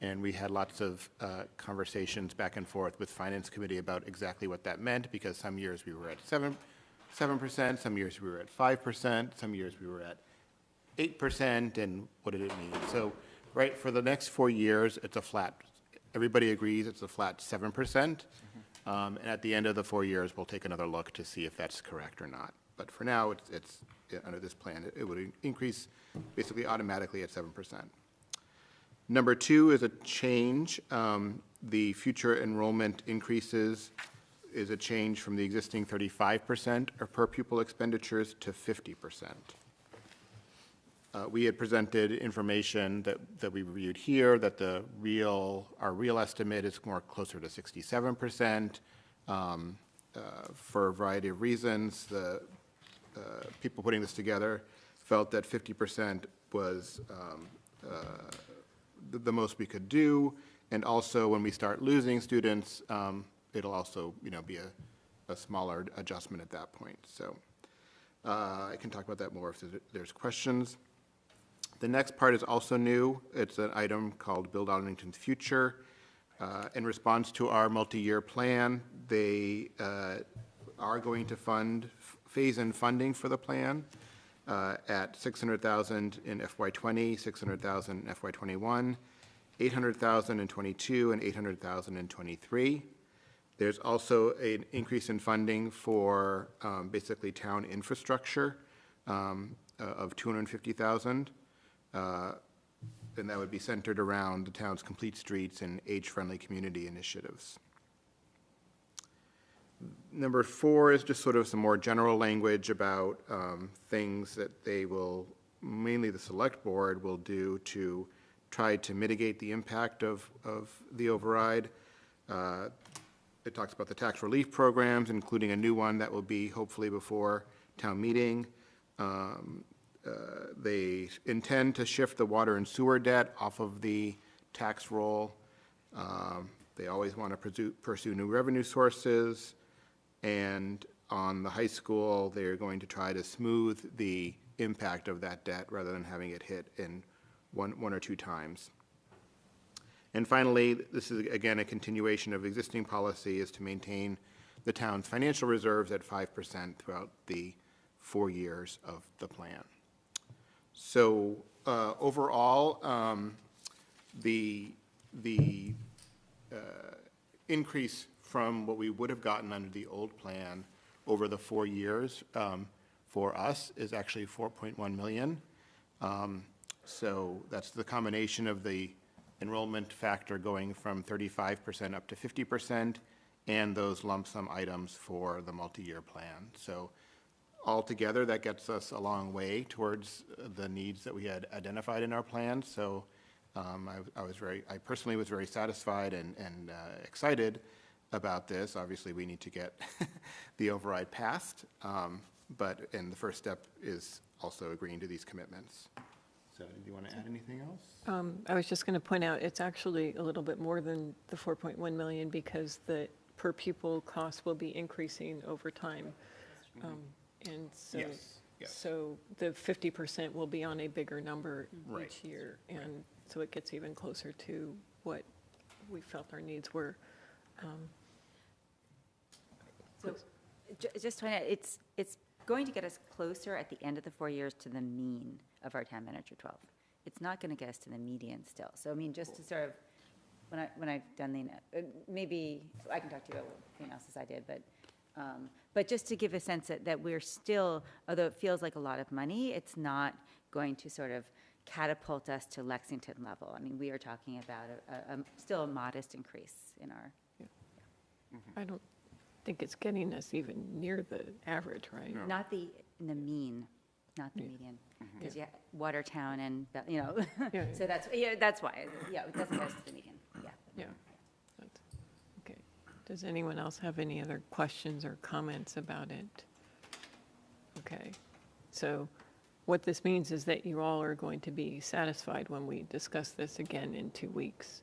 and we had lots of conversations back and forth with Finance Committee about exactly what that meant, because some years we were at 7%, some years we were at 5%, some years we were at 8%, and what did it mean? So, right, for the next 4 years, it's a flat, everybody agrees it's a flat 7%. And at the end of the 4 years, we'll take another look to see if that's correct or not. But for now, it's under this plan, it would increase basically automatically at 7%. Number 2 is a change. The future enrollment increases is a change from the existing 35% of per pupil expenditures to 50%. We had presented information that we reviewed here, that our real estimate is more closer to 67%. For a variety of reasons, the people putting this together felt that 50% was the most we could do, and also when we start losing students, it'll also be a smaller adjustment at that point. So I can talk about that more if there's questions. The next part is also new. It's an item called Build Arlington's Future. In response to our multi-year plan, they are going to phase in funding for the plan at $600,000 in FY20, $600,000 in FY21, $800,000 in '22, and $800,000 in '23. There's also an increase in funding for basically town infrastructure of $250,000. And that would be centered around the town's complete streets and age-friendly community initiatives. Number 4 is just sort of some more general language about things that they will, mainly the select board, will do to try to mitigate the impact of the override. It talks about the tax relief programs, including a new one that will be hopefully before town meeting. They intend to shift the water and sewer debt off of the tax roll. They always want to pursue new revenue sources. And on the high school, they're going to try to smooth the impact of that debt rather than having it hit in one or two times. And finally, this is again a continuation of existing policy, is to maintain the town's financial reserves at 5% throughout the 4 years of the plan. So overall, the increase from what we would have gotten under the old plan over the 4 years for us is actually $4.1 million. So that's the combination of the enrollment factor going from 35% up to 50% and those lump sum items for the multi-year plan. So altogether, that gets us a long way towards the needs that we had identified in our plan. So I personally was very satisfied and excited about this. Obviously, we need to get the override passed, and the first step is also agreeing to these commitments. So do you want to add anything else? I was just going to point out, it's actually a little bit more than the 4.1 million because the per pupil cost will be increasing over time. And so, Yes. so the 50% will be on a bigger number Right. each year. And so it gets even closer to what we felt our needs were. So just trying to, it's going to get us closer at the end of the 4 years to the mean of our town manager 12. It's not going to get us to the median still. So I mean, just to sort of, when I've done the, maybe I can talk to you about the analysis I did, but just to give a sense that we're still, although it feels like a lot of money, it's not going to sort of catapult us to Lexington level. I mean, we are talking about still a modest increase in our. Yeah. I don't think it's getting us even near the average, right? Not the mean, not the median. Because Watertown and, Yeah. so that's why, it doesn't go to the median, yeah. Yeah. That's- Okay. Does anyone else have any other questions or comments about it? Okay. So what this means is that you all are going to be satisfied when we discuss this again in 2 weeks.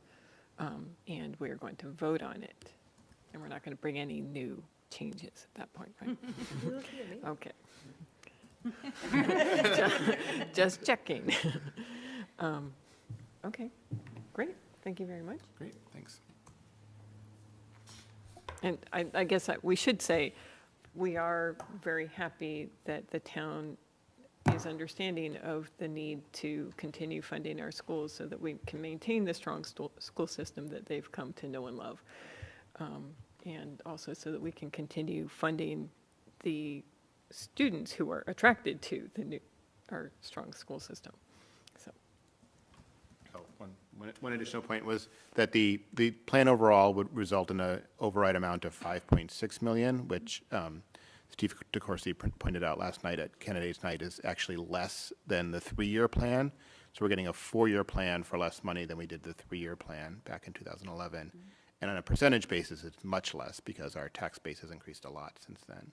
And we're going to vote on it. And we're not going to bring any new changes at that point, right? Okay. Just checking. Okay, great. Thank you very much. Great, thanks. And I guess we should say, we are very happy that the town is understanding of the need to continue funding our schools so that we can maintain the strong school system that they've come to know and love. And also so that we can continue funding the students who are attracted to our strong school system. So, Oh, one additional point was that the plan overall would result in an override amount of $5.6 million, which Steve DeCourcy pointed out last night at Candidates Night is actually less than the 3-year plan. So we're getting a 4-year plan for less money than we did the 3-year plan back in 2011. Mm-hmm. And on a percentage basis, it's much less because our tax base has increased a lot since then.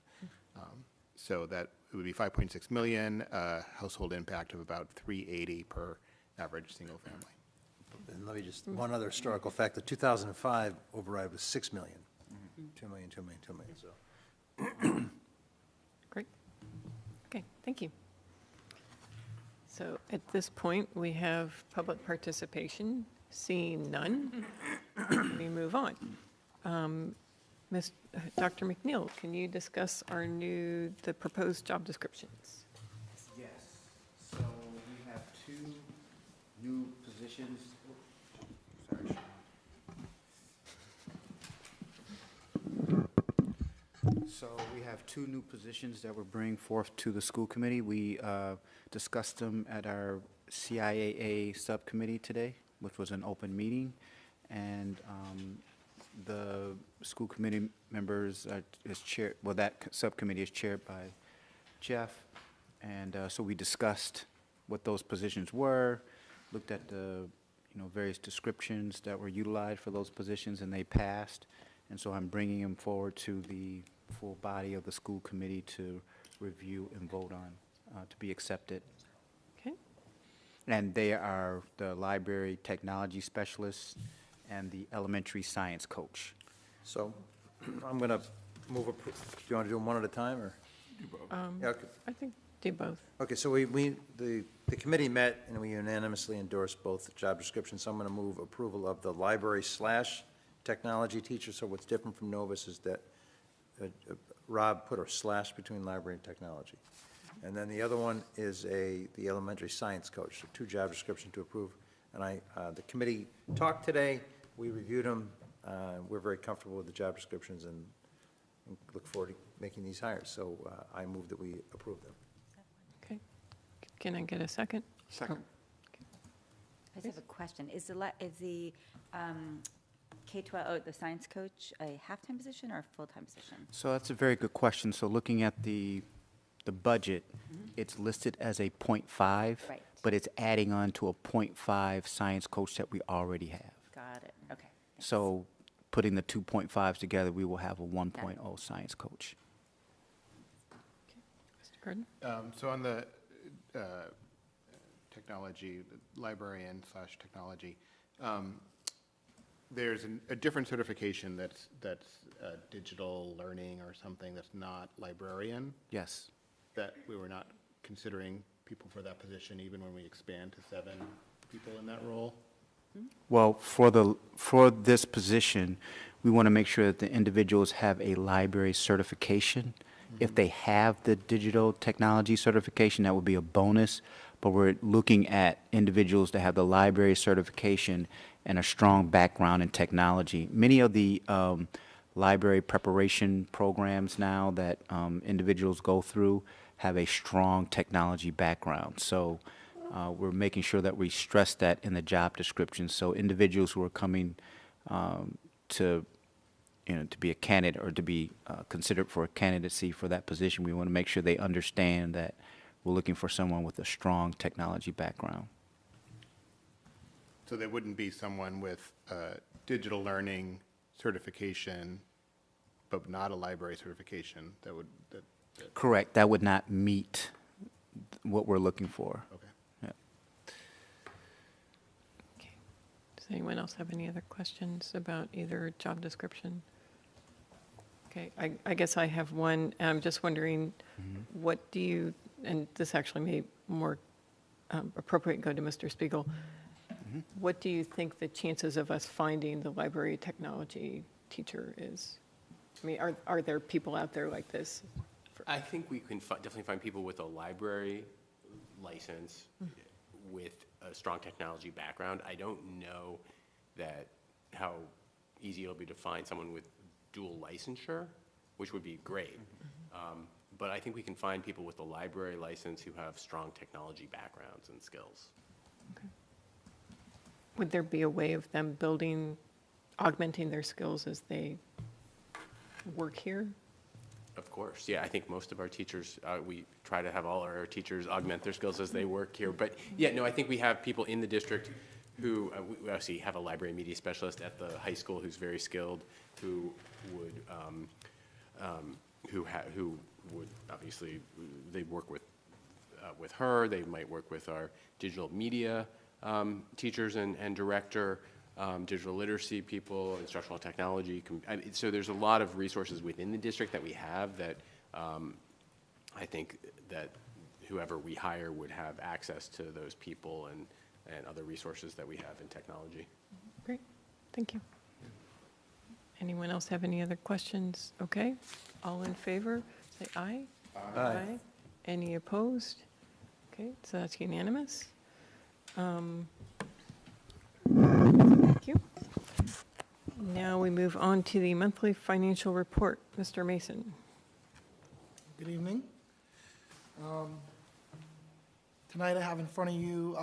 So that it would be 5.6 million, household impact of about $380 per average single family. And let me just, one other historical fact, the 2005 override was 6 million. 2 million, 2 million, 2 million, so. great. Okay, thank you. So at this point, we have public participation. Seeing none, we move on. Dr. McNeil, can you discuss the proposed job descriptions? Yes. So we have 2 new positions. Sorry. So we have 2 new positions that we're bringing forth to the school committee. We discussed them at our CIAA subcommittee today, which was an open meeting, and the school committee members that subcommittee is chaired by Jeff, and so we discussed what those positions were, looked at the various descriptions that were utilized for those positions, and they passed, and so I'm bringing them forward to the full body of the school committee to review and vote on, to be accepted. Okay. And they are the library technology specialist and the elementary science coach. So I'm going to move, do you want to do them one at a time, or? Yeah, okay. I think do both. Okay, so the committee met and we unanimously endorsed both job descriptions. So I'm going to move approval of the library/technology teacher. So what's different from Novus is that Rob put a slash between library and technology. And then the other one is the elementary science coach, so 2 job descriptions to approve. And the committee talked today, we reviewed them, we're very comfortable with the job descriptions and look forward to making these hires. So I move that we approve them. Okay. Can I get a second? Second. I just have a question. Is the K-12, the science coach, a half-time position or a full-time position? So that's a very good question. So looking at the budget, it's listed as a 0.5, Right. but it's adding on to a 0.5 science coach that we already have. Got it, okay. Thanks. So putting the 2 0.5s together, we will have a 1.0 science coach. Mr. Gordon? So on the technology, librarian/technology, there's a different certification that's digital learning or something that's not librarian, Yes. that we were not considering people for that position even when we expand to 7 people in that role. Well, for this position, we want to make sure that the individuals have a library certification. If they have the digital technology certification, that would be a bonus, but we're looking at individuals that have the library certification and a strong background in technology. Many of the library preparation programs now that individuals go through have a strong technology background. So we're making sure that we stress that in the job description. So individuals who are coming to to be a candidate or to be considered for a candidacy for that position, we want to make sure they understand that we're looking for someone with a strong technology background. So there wouldn't be someone with digital learning certification, but not a library certification that would, that, Correct. That would not meet what we're looking for. okay. Yeah. Okay. Does anyone else have any other questions about either job description? Okay, I guess I have one. I'm just wondering, what do you, and this actually may more appropriate go to Mr. Spiegel. What do you think the chances of us finding the library technology teacher is? I mean, are there people out there like this? I think we can definitely find people with a library license with a strong technology background. I don't know that how easy it'll be to find someone with dual licensure, which would be great. But I think we can find people with a library license who have strong technology backgrounds and skills. Okay. Would there be a way of them augmenting their skills as they work here? Of course, yeah, I think most of our teachers, we try to have all our teachers augment their skills as they work here. But yeah, no, I think we have people in the district who, we obviously have a library media specialist at the high school who's very skilled, who would, who would obviously, they work with her, they might work with our digital media teachers and director, digital literacy people, instructional technology. So there's a lot of resources within the district that we have that I think that whoever we hire would have access to those people and other resources that we have in technology. Great, thank you. Anyone else have any other questions? Okay, all in favor, say aye. Aye. Any opposed? Okay, so that's unanimous. Thank you. Now we move on to the monthly financial report. Mr. Mason. Good evening. Tonight I have in front of you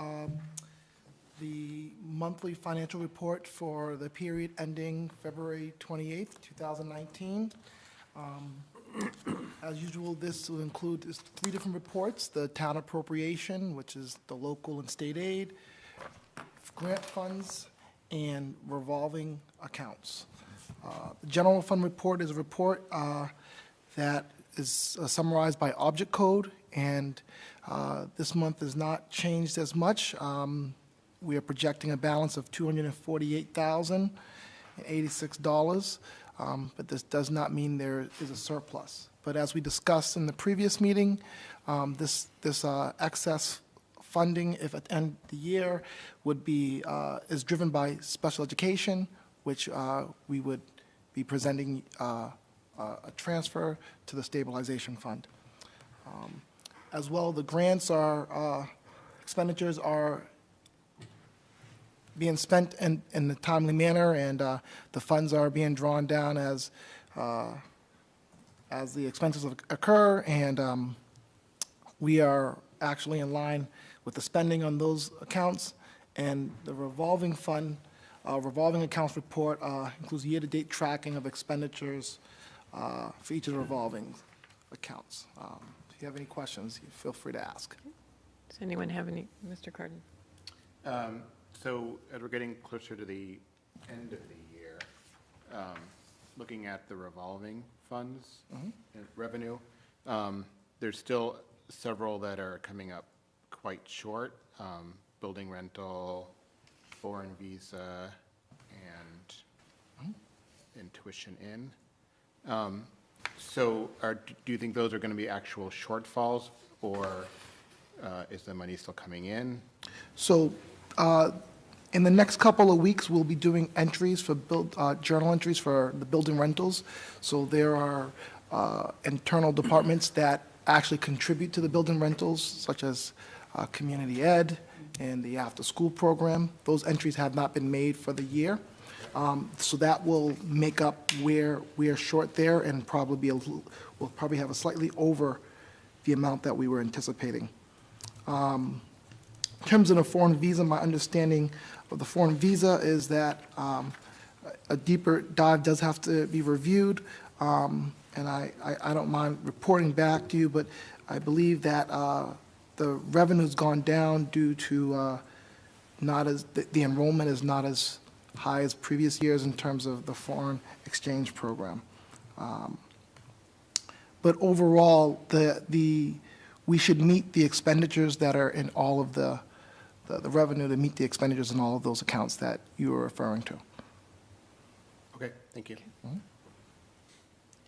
the monthly financial report for the period ending February 28th, 2019. As usual, this will include 3 different reports: the town appropriation, which is the local and state aid, grant funds, and revolving accounts. The general fund report is a report that is summarized by object code, and this month is not changed as much. We are projecting a balance of $248,086, but this does not mean there is a surplus. But as we discussed in the previous meeting, this excess funding, if at the end of the year, would be, is driven by special education, which we would be presenting a transfer to the stabilization fund. As well, the grants are, expenditures are being spent in a timely manner, and the funds are being drawn down as the expenses occur, and we are actually in line with the spending on those accounts. And the revolving fund, revolving accounts report includes year-to-date tracking of expenditures for each of the revolving accounts. If you have any questions, feel free to ask. Does anyone have any? Mr. Cardin. So as we're getting closer to the end of the year, looking at the revolving funds and revenue, there's still several that are coming up quite short: building rental, foreign visa, and tuition in. So do you think those are going to be actual shortfalls, or is the money still coming in? So in the next couple of weeks, we'll be doing entries for journal entries for the building rentals. So there are internal departments that actually contribute to the building rentals, such as community ed and the after-school program. Those entries have not been made for the year. So that will make up where we are short there, and probably we'll probably have a slightly over the amount that we were anticipating. In terms of the foreign visa, my understanding of the foreign visa is that a deeper dive does have to be reviewed, and I don't mind reporting back to you, but I believe that the revenue's gone down due to the enrollment is not as high as previous years in terms of the foreign exchange program. But overall, we should meet the expenditures that are in all of the revenue to meet the expenditures in all of those accounts that you were referring to. Okay, thank you.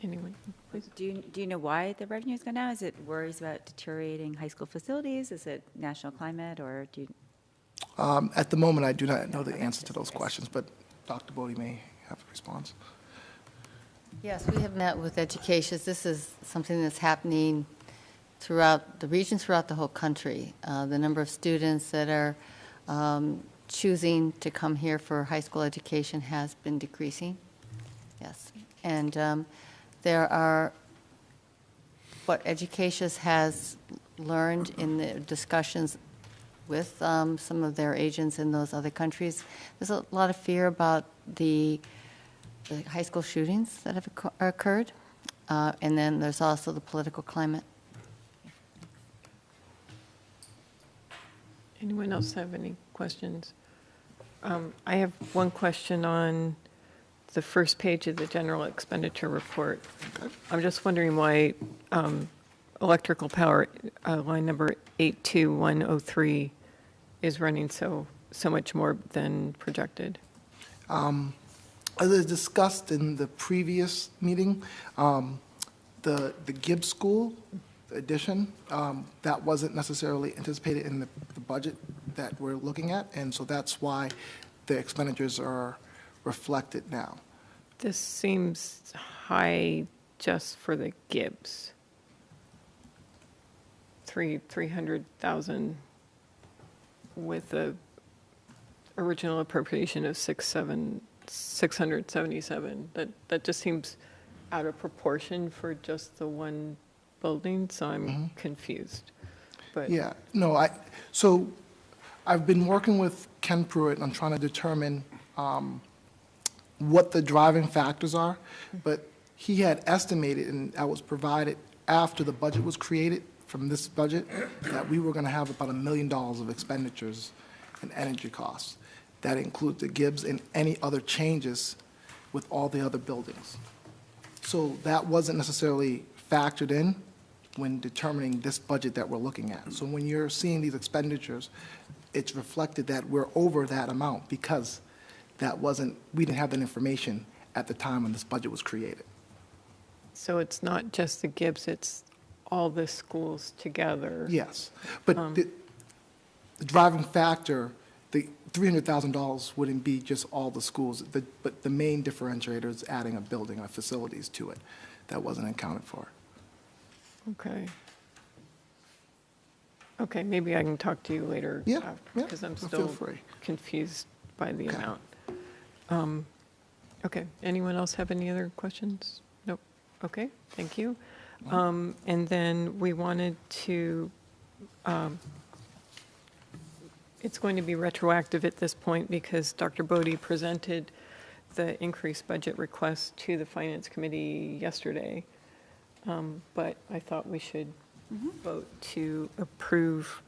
Anyone, please? Do you know why the revenue's gone down? Is it worries about deteriorating high school facilities? Is it national climate, or do you? At the moment, I do not know the answer to those questions, but Dr. Bodie may have a response. Yes, we have met with education. This is something that's happening throughout the region, throughout the whole country. The number of students that are choosing to come here for high school education has been decreasing. Yes. And there are, what education has learned in the discussions with some of their agents in those other countries, there's a lot of fear about the high school shootings that have occurred. And then there's also the political climate. Anyone else have any questions? I have one question on the first page of the general expenditure report. I'm just wondering why electrical power, line number 82103, is running so much more than projected. As I discussed in the previous meeting, the Gibbs School addition, that wasn't necessarily anticipated in the budget that we're looking at, and so that's why the expenditures are reflected now. This seems high just for the Gibbs. 300,000 with a original appropriation of 677. That just seems out of proportion for just the one building, so I'm confused. But Yeah, no, so I've been working with Ken Pruitt on trying to determine what the driving factors are, but he had estimated, and that was provided after the budget was created from this budget, that we were going to have about $1 million of expenditures and energy costs. That includes the Gibbs and any other changes with all the other buildings. So that wasn't necessarily factored in when determining this budget that we're looking at. So when you're seeing these expenditures, it's reflected that we're over that amount because we didn't have that information at the time when this budget was created. so it's not just the Gibbs, it's all the schools together. Yes, but the driving factor, the $300,000 wouldn't be just all the schools, but the main differentiator is adding a building or facilities to it. That wasn't accounted for. Okay. Okay, maybe I can talk to you later. Yeah, Because I'm feel still free. confused by the Okay. amount. Okay, anyone else have any other questions? Nope, okay, thank you. And then we wanted to, it's going to be retroactive at this point because Dr. Bodie presented the increased budget request to the Finance Committee yesterday. But I thought we should vote to approve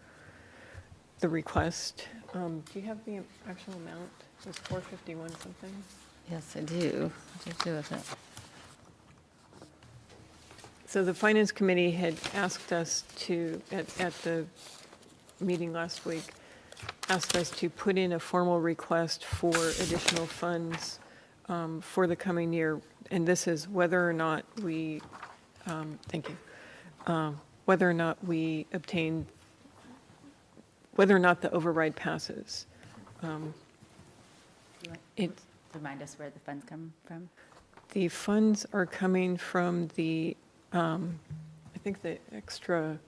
the request. Do you have the actual amount? It was 451 something? Yes, I do. What do you do with it? So the Finance Committee had asked us to, at the meeting last week, asked us to put in a formal request for additional funds for the coming year. And this is whether or not we, thank you, whether or not we obtain, whether or not the override passes. Remind us where the funds come from? The funds are coming from the, I think the extra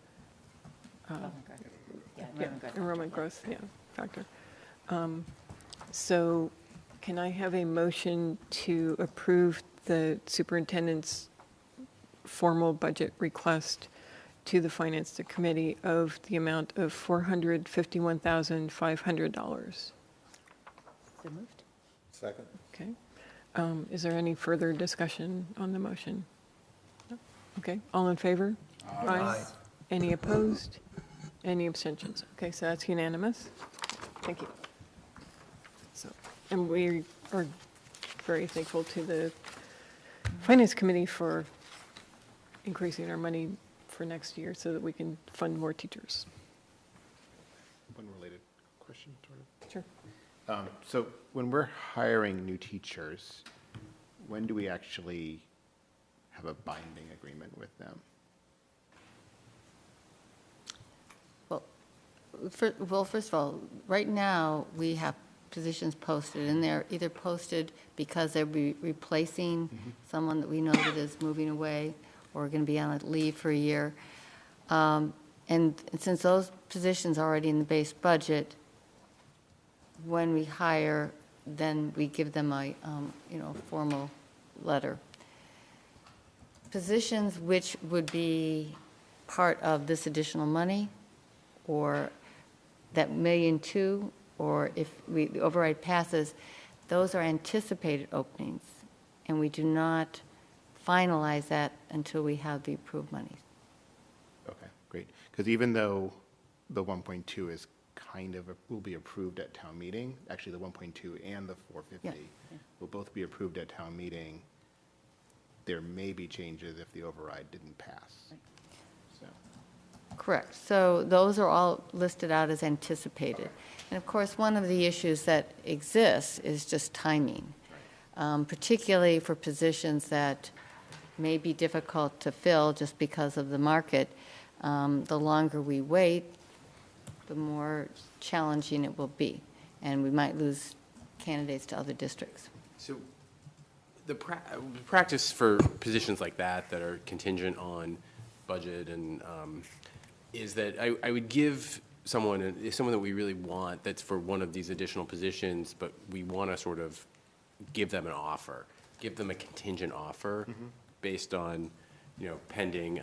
enrollment growth, yeah, factor. So can I have a motion to approve the superintendent's formal budget request to the Finance Committee of the amount of $451,500? So moved. Second. Okay. Is there any further discussion on the motion? No? Okay, all in favor? Aye. Any opposed? Any abstentions? Okay, so that's unanimous. Thank you. So, and we are very thankful to the Finance Committee for increasing our money for next year so that we can fund more teachers. One related question, sort of. Sure. So when we're hiring new teachers, when do we actually have a binding agreement with them? Well, first of all, right now, we have positions posted, and they're either posted because they're replacing someone that we know that is moving away or going to be on a leave for a year. And since those positions are already in the base budget, when we hire, then we give them a, formal letter. Positions which would be part of this additional money, or that $1.2 million, or if the override passes, those are anticipated openings, and we do not finalize that until we have the approved monies. Okay, great. Because even though the 1.2 is will be approved at town meeting, actually the 1.2 and the 450 will both be approved at town meeting, there may be changes if the override didn't pass. So. Correct. So those are all listed out as anticipated. And of course, one of the issues that exists is just timing, particularly for positions that may be difficult to fill just because of the market. The longer we wait, the more challenging it will be, and we might lose candidates to other districts. So the practice for positions like that are contingent on budget and is that I would give someone that we really want that's for one of these additional positions, but we want to sort of give them an offer, give them a contingent offer based on, pending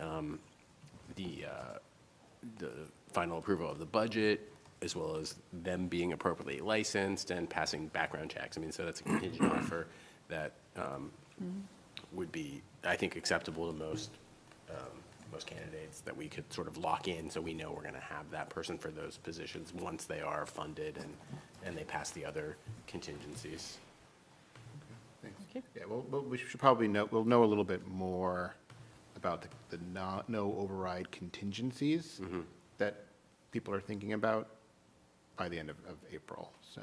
the final approval of the budget, as well as them being appropriately licensed and passing background checks. I mean, so that's a contingent offer that would be, I think, acceptable to most candidates, that we could sort of lock in so we know we're going to have that person for those positions once they are funded and they pass the other contingencies. Thanks. Okay. Yeah, well, we should probably we'll know a little bit more about the no override contingencies that people are thinking about by the end of April. So,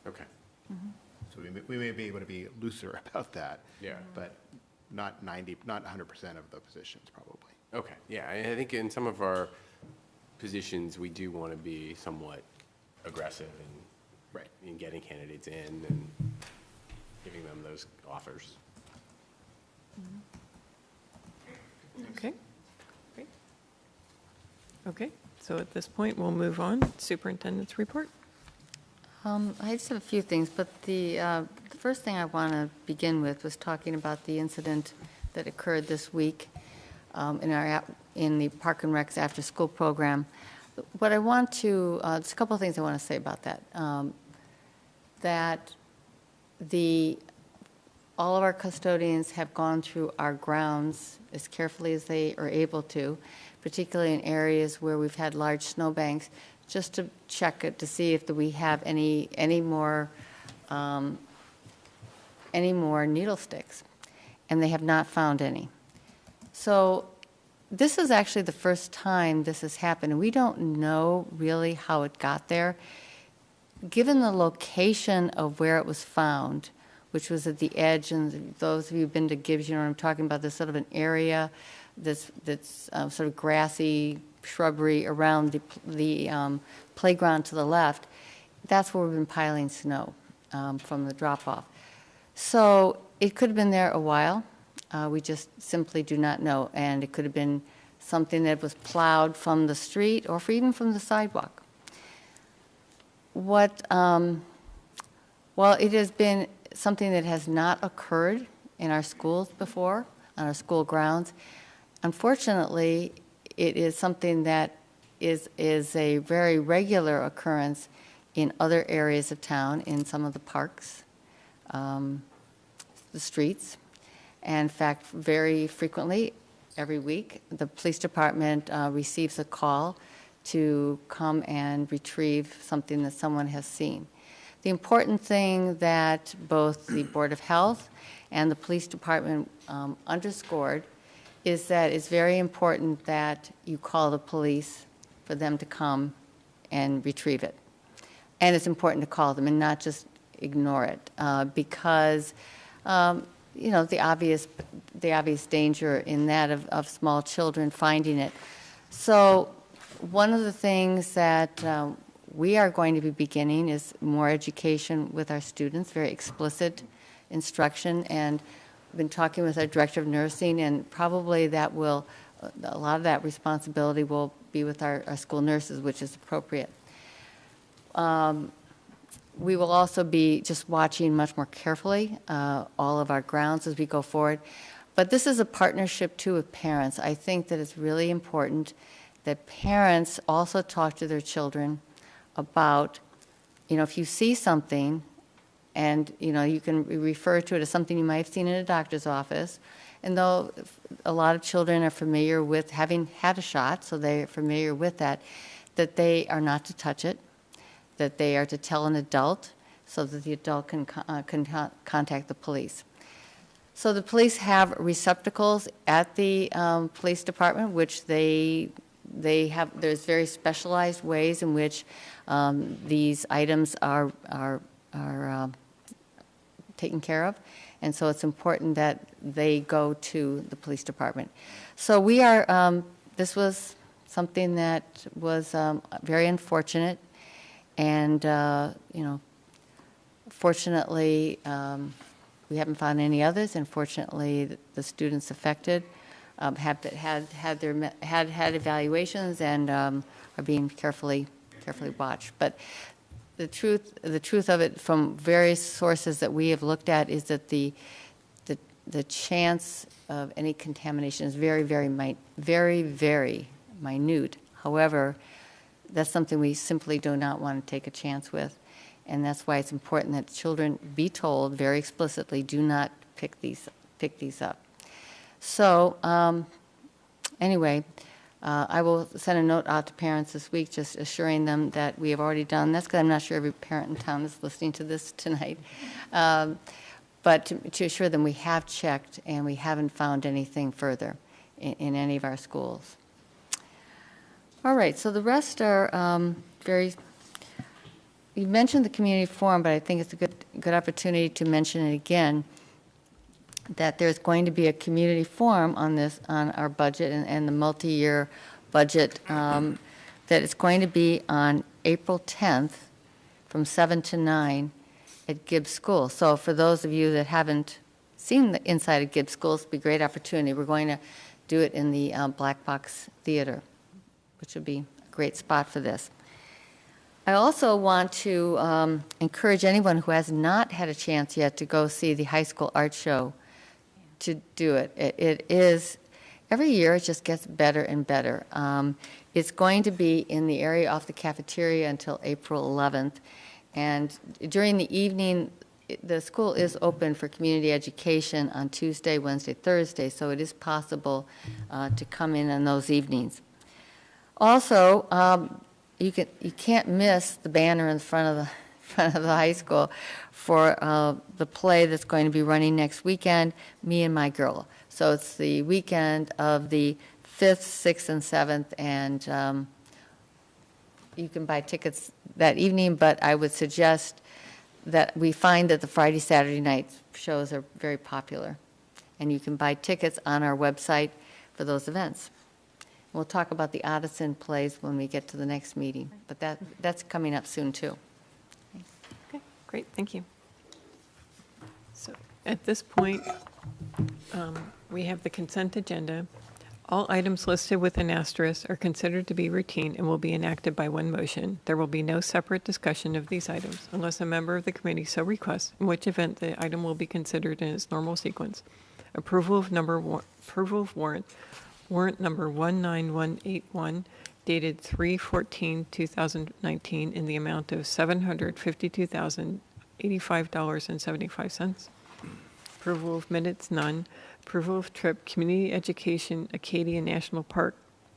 okay. So we may be able to be looser about that. Yeah. But not 100% of the positions, probably. Okay. Yeah, I think in some of our positions we do want to be somewhat aggressive in getting candidates in and giving them those offers. Okay, great. Okay, so at this point, we'll move on. Superintendent's report. I just have a few things, but the first thing I want to begin with was talking about the incident that occurred this week in the Park and Rec's after-school program. What I want to, there's a couple of things I want to say about that. That all of our custodians have gone through our grounds as carefully as they are able to, particularly in areas where we've had large snowbanks, just to check it to see if we have any more needle sticks, and they have not found any. So this is actually the first time this has happened, and we don't know really how it got there. Given the location of where it was found, which was at the edge, and those of you who've been to Gibbs, you know what I'm talking about, this sort of an area that's sort of grassy shrubbery around the playground to the left. That's where we've been piling snow from the drop-off. So it could have been there a while. We just simply do not know, and it could have been something that was plowed from the street or even from the sidewalk. While it has been something that has not occurred in our schools before, on our school grounds, unfortunately, it is something that is a very regular occurrence in other areas of town, in some of the parks. the streets. And in fact, very frequently, every week, the police department receives a call to come and retrieve something that someone has seen. The important thing that both the Board of Health and the police department underscored is that it's very important that you call the police for them to come and retrieve it. And it's important to call them and not just ignore it, because you know, the obvious danger in that of small children finding it. So one of the things that we are going to be beginning is more education with our students, very explicit instruction, and I've been talking with our director of nursing, and probably that will, a lot of that responsibility will be with our school nurses, which is appropriate. We will also be just watching much more carefully all of our grounds as we go forward. But this is a partnership, too, with parents. I think that it's really important that parents also talk to their children about, you know, if you see something, and, you know, you can refer to it as something you might have seen in a doctor's office, and though a lot of children are familiar with having had a shot, so they're familiar with that, that they are not to touch it, that they are to tell an adult so that the adult can contact the police. So the police have receptacles at the police department, which they have. There's very specialized ways in which these items are taken care of, and so it's important that they go to the police department. So we are. This was something that was very unfortunate. And, you know, fortunately, we haven't found any others, and fortunately, the students affected have had evaluations and are being carefully watched. But the truth of it, from various sources that we have looked at, is that the chance of any contamination is very, very minute. However, that's something we simply do not want to take a chance with. And that's why it's important that children be told very explicitly, do not pick these up. So anyway, I will send a note out to parents this week just assuring them that we have already done this, because I'm not sure every parent in town is listening to this tonight. But to assure them we have checked and we haven't found anything further in any of our schools. All right, so the rest are you mentioned the community forum, but I think it's a good opportunity to mention it again, that there's going to be a community forum on our budget and the multi-year budget, that it's going to be on April 10th from 7 to 9 at Gibbs School. So for those of you that haven't seen the inside of Gibbs School, it'll be a great opportunity. We're going to do it in the Black Box Theater, which would be a great spot for this. I also want to encourage anyone who has not had a chance yet to go see the high school art show to do it. It is, every year it just gets better and better. It's going to be in the area off the cafeteria until April 11th. And during the evening, the school is open for community education on Tuesday, Wednesday, Thursday, so it is possible to come in on those evenings. Also, you can't miss the banner in front of the high school for the play that's going to be running next weekend, Me and My Girl. So it's the weekend of the 5th, 6th, and 7th, and you can buy tickets that evening, but I would suggest that we find that the Friday, Saturday night shows are very popular, and you can buy tickets on our website for those events. We'll talk about the Addison plays when we get to the next meeting, but that's coming up soon, too. Okay, great, thank you. So at this point, we have the consent agenda. All items listed with an asterisk are considered to be routine and will be enacted by one motion. There will be no separate discussion of these items unless a member of the committee so requests, in which event the item will be considered in its normal sequence. Approval of warrant. Warrant number 19181, dated 3/14/2019, in the amount of $752,000 $85.75. Approval of minutes, none. Approval of trip, Community Education Acadia National Park,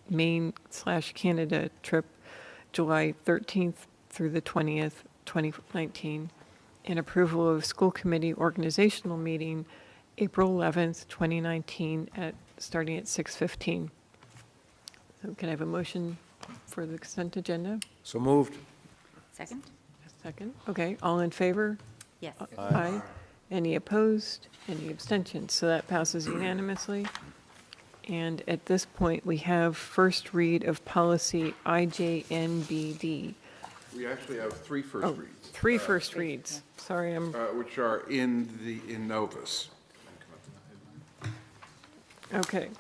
Maine/Canada trip, July 13th through the 20th, 2019. And approval of school committee organizational meeting, April 11th, 2019, starting at 6:15. So can I have a motion for the consent agenda? So moved. Second? A second. Okay, all in favor? Yes. Aye. Any opposed? Any abstentions? So that passes unanimously. And at this point, we have first read of policy IJNBD. We actually have three first Oh, reads. three first reads. Sorry, Which are in Novus. okay.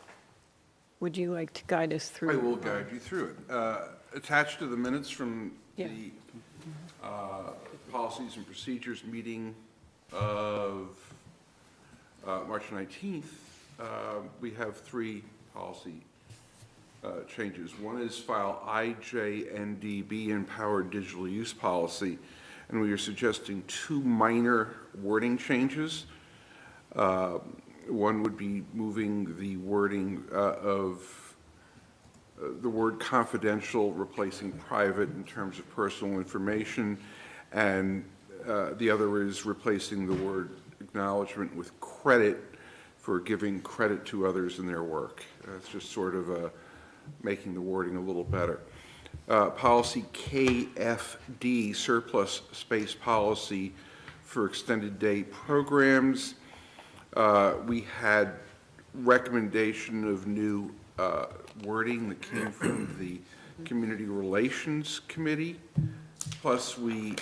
Would you like to guide us through? I will guide you through it. Attached to the minutes from Yeah. the Policies and Procedures meeting of March 19th, we have three policy changes. One is file IJNDB, Empowered Digital Use Policy, and we are suggesting two minor wording changes. One would be moving the wording of the word confidential, replacing private in terms of personal information, and the other is replacing the word acknowledgement with credit for giving credit to others in their work. It's just sort of making the wording a little better. Policy KFD, surplus space policy for extended day programs. We had recommendation of new wording that came from the Community Relations Committee. Plus, we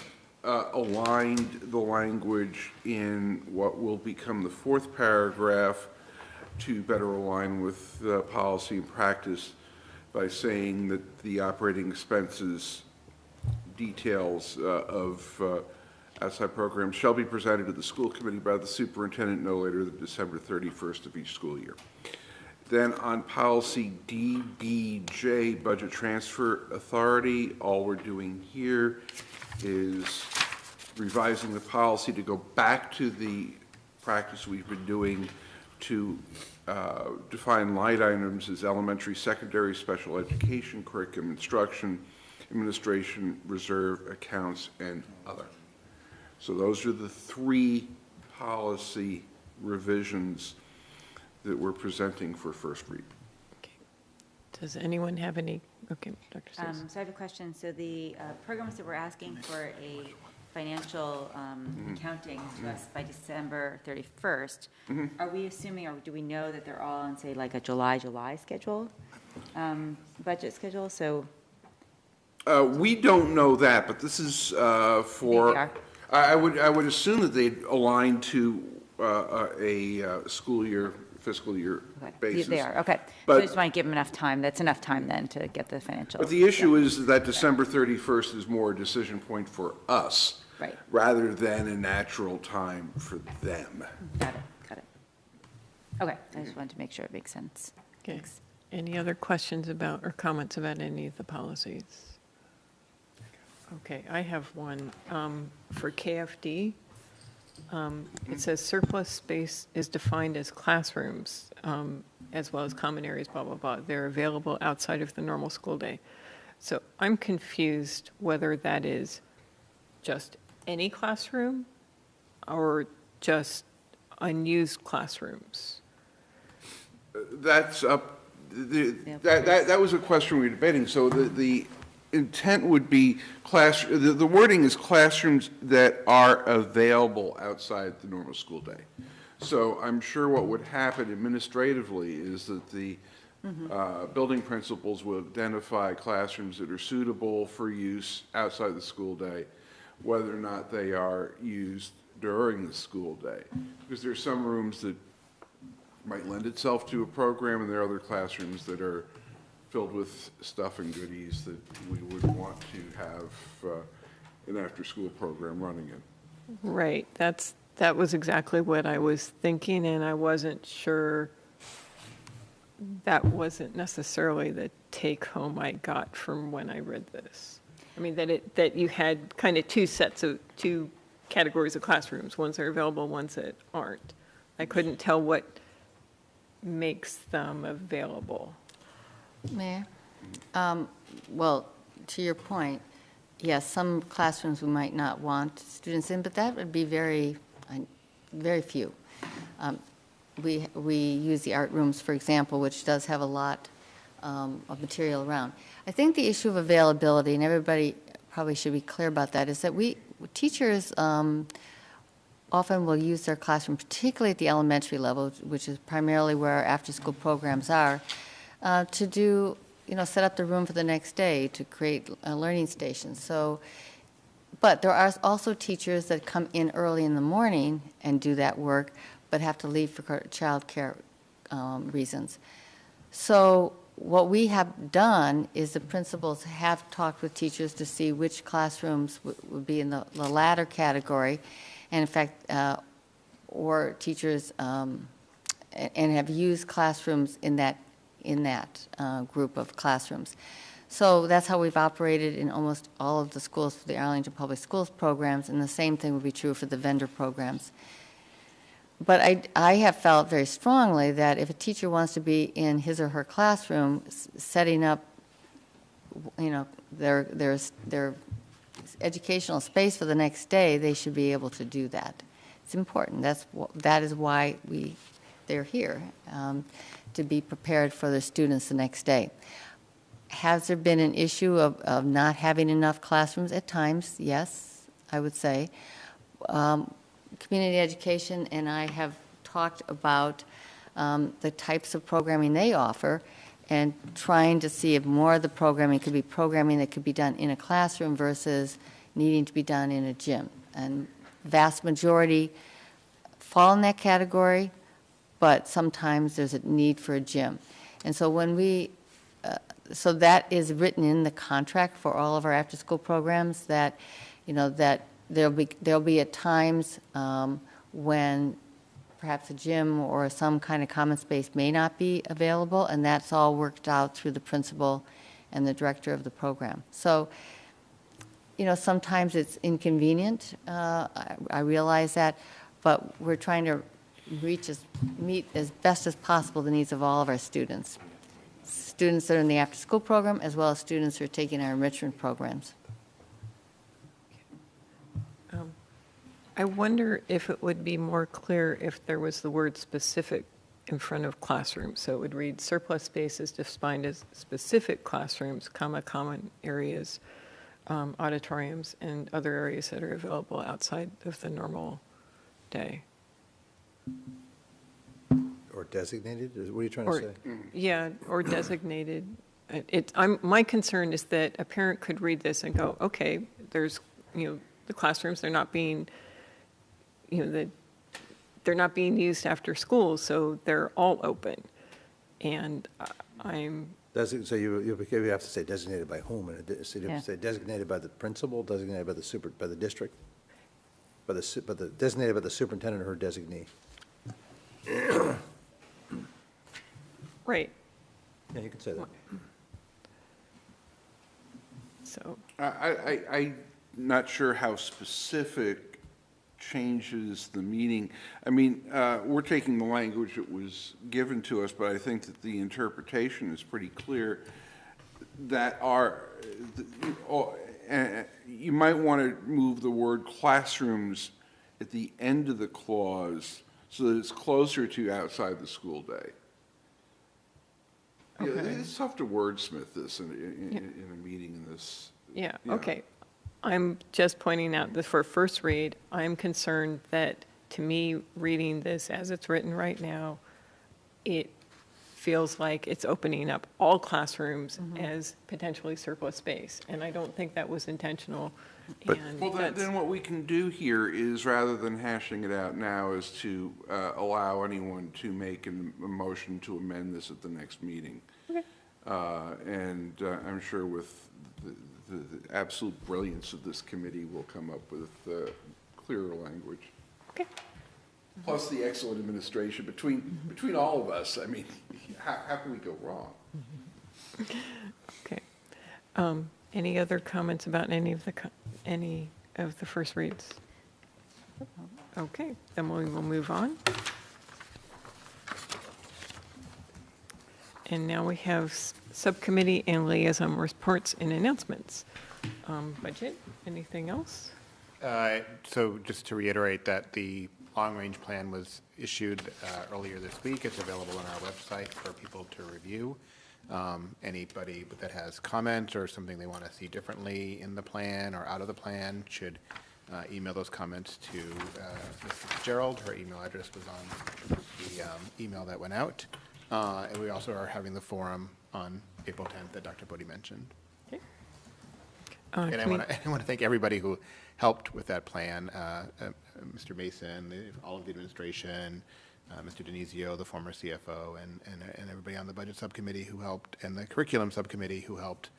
aligned the language in what will become the fourth paragraph to better align with policy and practice by saying that the operating expenses details of outside programs shall be presented to the school committee by the superintendent no later than December 31st of each school year. Then on policy DBJ, budget transfer authority, all we're doing here is revising the policy to go back to the practice we've been doing to define line items as elementary, secondary, special education, curriculum instruction, administration, reserve, accounts, and other. So those are the three policy revisions that we're presenting for first read. Does anyone have any, okay, Dr. Seuss. So I have a question. So the programs that we're asking for a financial accounting to us by December 31st, are we assuming, or do we know that they're all on, say, like a July schedule, budget schedule? So We don't know that, but this is for, I would assume that they'd align to a school year, fiscal year basis. They are, okay. But, So I just want to give them enough time. That's enough time then to get the financials. But the issue is that December 31st is more a decision point for us. Right. Rather than a natural time for them. Got it. Okay, I just wanted to make sure it makes sense. Okay. Thanks. Any other questions about or comments about any of the policies? Okay, I have one for KFD. It says surplus space is defined as classrooms as well as common areas, blah, blah, blah. They're available outside of the normal school day. So I'm confused whether that is just any classroom or just unused classrooms. That's up, that was a question we were debating. So the intent would be the wording is classrooms that are available outside the normal school day. So I'm sure what would happen administratively is that the building principals will identify classrooms that are suitable for use outside the school day, whether or not they are used during the school day. Because there are some rooms that might lend itself to a program, and there are other classrooms that are filled with stuff and goodies that we would want to have an after-school program running in. Right, that was exactly what I was thinking, and I wasn't sure that wasn't necessarily the take-home I got from when I read this. I mean, that you had kind of two categories of classrooms, ones that are available, ones that aren't. I couldn't tell what makes them available. Mayor? Well, to your point, yes, some classrooms we might not want students in, but that would be very few. We use the art rooms, for example, which does have a lot of material around. I think the issue of availability, and everybody probably should be clear about that, is that teachers often will use their classroom, particularly at the elementary level, which is primarily where our after-school programs are, to do, set up the room for the next day, to create learning stations. So, but there are also teachers that come in early in the morning and do that work, but have to leave for childcare reasons. So what we have done is the principals have talked with teachers to see which classrooms would be in the latter category, and in fact, or teachers, and have used classrooms in that group of classrooms. So that's how we've operated in almost all of the schools for the Arlington Public Schools programs, and the same thing would be true for the vendor programs. But I have felt very strongly that if a teacher wants to be in his or her classroom, setting up, their educational space for the next day, they should be able to do that. It's important. That is why they're here, to be prepared for their students the next day. Has there been an issue of not having enough classrooms? At times, yes, I would say. Community Education and I have talked about the types of programming they offer and trying to see if more of the programming could be programming that could be done in a classroom versus needing to be done in a gym. And vast majority fall in that category, but sometimes there's a need for a gym. And so so that is written in the contract for all of our after-school programs, that, that there'll be at times when perhaps a gym or some kind of common space may not be available, and that's all worked out through the principal and the director of the program. So, sometimes it's inconvenient. I realize that, but we're trying to meet as best as possible the needs of all of our students. Students that are in the after-school program, as well as students who are taking our enrichment programs. I wonder if it would be more clear if there was the word specific in front of classrooms. So it would read surplus spaces defined as specific classrooms, common areas, auditoriums, and other areas that are available outside of the normal day. Or designated? What are you trying to say? Yeah, or designated. My concern is that a parent could read this and go, okay, there's, the classrooms, they're not being, they're not being used after school, so they're all open. And So you have to say designated by whom, and so you have to say designated by the principal, designated by the district, designated by the superintendent or her designee. Right. Yeah, you can say that. So I'm not sure how specific changes the meaning. I mean, we're taking the language that was given to us, but I think that the interpretation is pretty clear that you might want to move the word classrooms at the end of the clause so that it's closer to outside the school day. Okay. Yeah, it's tough to wordsmith this in a meeting in this. Yeah, okay. I'm just pointing out that for first read, I'm concerned that, to me, reading this as it's written right now, it feels like it's opening up all classrooms as potentially surplus space, and I don't think that was intentional. Well, then what we can do here is, rather than hashing it out now, is to allow anyone to make a motion to amend this at the next meeting. Okay. And I'm sure with the absolute brilliance of this committee, we'll come up with clearer language. Okay. Plus the excellent administration between all of us. I mean, how can we go wrong? Okay. Any other comments about any of the first reads? Okay, then we will move on. And now we have subcommittee and liaison reports and announcements. Budget, anything else? So just to reiterate that the long-range plan was issued earlier this week. It's available on our website for people to review. Anybody that has comments or something they want to see differently in the plan or out of the plan should email those comments to Mrs. Fitzgerald. Her email address was on the email that went out. And we also are having the forum on April 10th that Dr. Bodie mentioned. Okay. And I want to thank everybody who helped with that plan, Mr. Mason, all of the administration, Mr. Denizio, the former CFO, and everybody on the budget subcommittee who helped, and the curriculum subcommittee who helped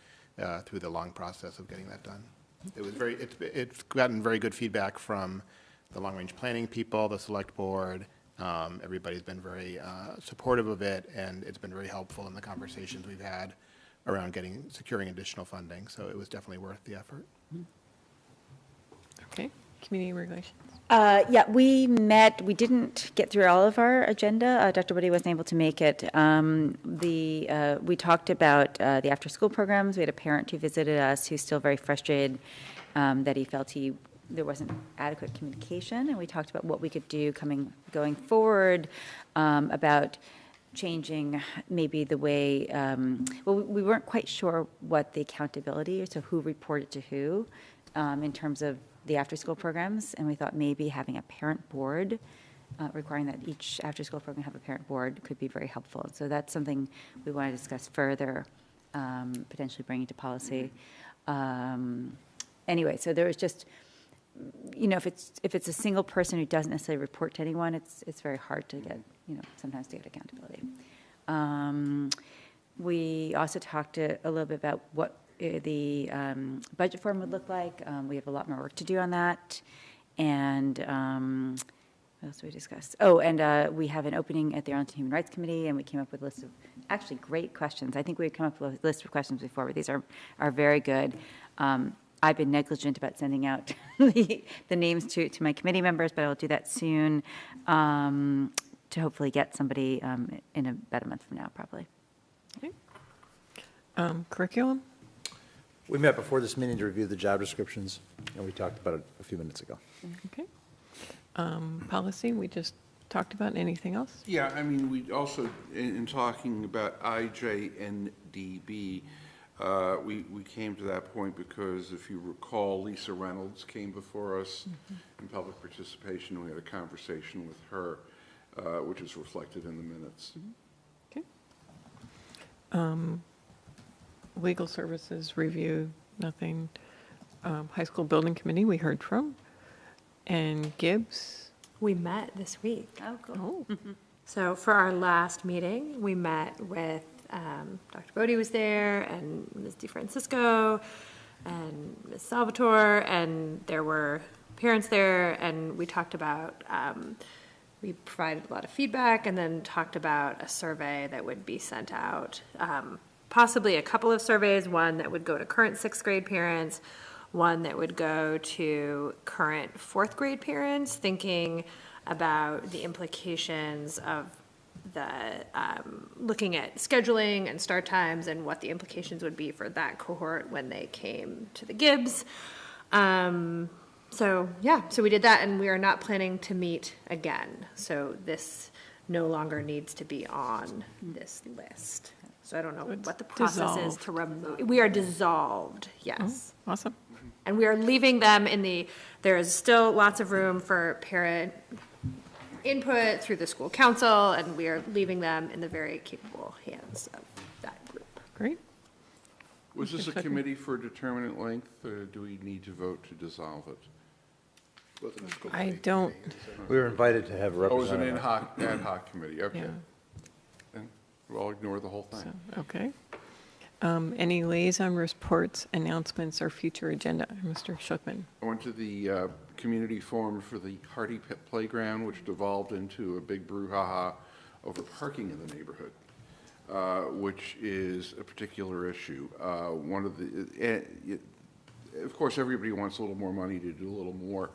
through the long process of getting that done. It was it's gotten very good feedback from the long-range planning people, the select board. Everybody's been very supportive of it, and it's been very helpful in the conversations we've had around securing additional funding. So it was definitely worth the effort. Okay, community relations. Yeah, we met, we didn't get through all of our agenda. Dr. Woody wasn't able to make it. We talked about the after-school programs. We had a parent who visited us who's still very frustrated that he felt there wasn't adequate communication, and we talked about what we could do going forward about changing maybe the way, we weren't quite sure what the accountability, so who reported to who in terms of the after-school programs, and we thought maybe having a parent board, requiring that each after-school program have a parent board could be very helpful. So that's something we want to discuss further, potentially bringing to policy. Anyway, so there was just, if it's a single person who doesn't necessarily report to anyone, it's very hard to get, sometimes to get accountability. We also talked a little bit about what the budget form would look like. We have a lot more work to do on that. And what else did we discuss? Oh, and we have an opening at the Arlington Human Rights Committee, and we came up with a list of actually great questions. I think we've come up with a list of questions before, but these are very good. I've been negligent about sending out the names to my committee members, but I will do that soon to hopefully get somebody in about a month from now, probably. Okay. Curriculum? We met before this meeting to review the job descriptions, and we talked about it a few minutes ago. Okay. Policy, we just talked about. Anything else? Yeah, I mean, we also, in talking about IJNDB, we came to that point because, if you recall, Lisa Reynolds came before us in public participation. We had a conversation with her, which is reflected in the minutes. Okay. Legal services review, nothing. High school building committee, we heard from. And Gibbs? We met this week. Oh, cool. Oh. So for our last meeting, we met with, Dr. Bodie was there, and Ms. DeFrancisco, and Ms. Salvatore, and there were parents there, and we talked about, we provided a lot of feedback, and then talked about a survey that would be sent out. Possibly a couple of surveys, one that would go to current 6th grade parents, one that would go to current 4th grade parents, thinking about the implications of the looking at scheduling and start times and what the implications would be for that cohort when they came to the Gibbs. So we did that, and we are not planning to meet again. So this no longer needs to be on this list. So I don't know what the process is to remove. We are dissolved, yes. Oh, awesome. And we are leaving them there is still lots of room for parent input through the school council, and we are leaving them in the very capable hands of that group. Great. Was this a committee for a determinate length, or do we need to vote to dissolve it? I don't. We were invited to have a Oh, it was an representative. ad hoc committee, okay. Yeah. Then we'll ignore the whole thing. So, okay. Any liaison reports, announcements, or future agenda? Mr. Schlickman. I went to the community forum for the Hardy Pit Playground, which devolved into a big brouhaha over parking in the neighborhood, which is a particular issue. Of course, everybody wants a little more money to do a little more.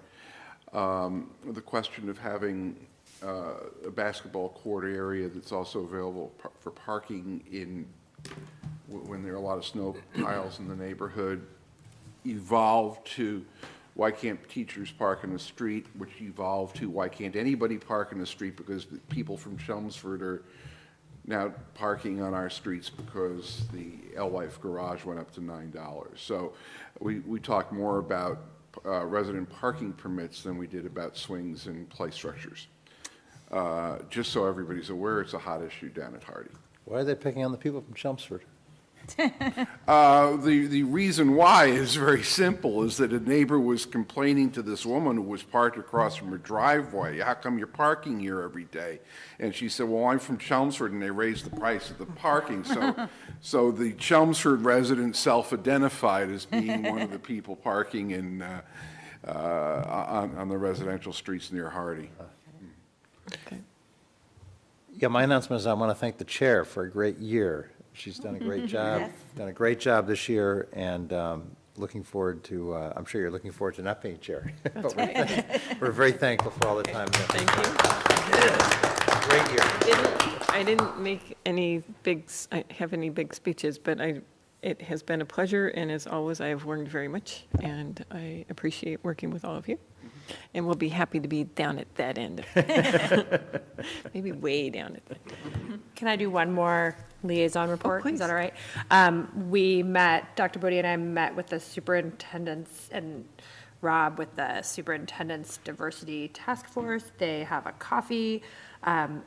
The question of having a basketball court area that's also available for parking when there are a lot of snow piles in the neighborhood evolved to why can't teachers park in the street, which evolved to why can't anybody park in the street, because people from Chelmsford are now parking on our streets because the Alewife garage went up to $9. So we talked more about resident parking permits than we did about swings and play structures. Just so everybody's aware, it's a hot issue down at Hardy. Why are they picking on the people from Chelmsford? The reason why is very simple, is that a neighbor was complaining to this woman who was parked across from her driveway, how come you're parking here every day? And she said, well, I'm from Chelmsford, and they raised the price of the parking. So the Chelmsford resident self-identified as being one of the people parking on the residential streets near Hardy. Okay. Yeah, my announcement is I want to thank the chair for a great year. She's done a great job, done a great job this year, and looking forward to, I'm sure you're looking forward to not being chair. That's right. We're very thankful for all the time. Thank you. Great year. I didn't make any have any big speeches, but it has been a pleasure, and as always, I have learned very much, and I appreciate working with all of you. And we'll be happy to be down at that end. Maybe way down at that end. Can I do one more liaison report? please. Is that all right? Dr. Bodie and I met with the superintendents and Rob with the superintendent's diversity task force. They have a coffee, a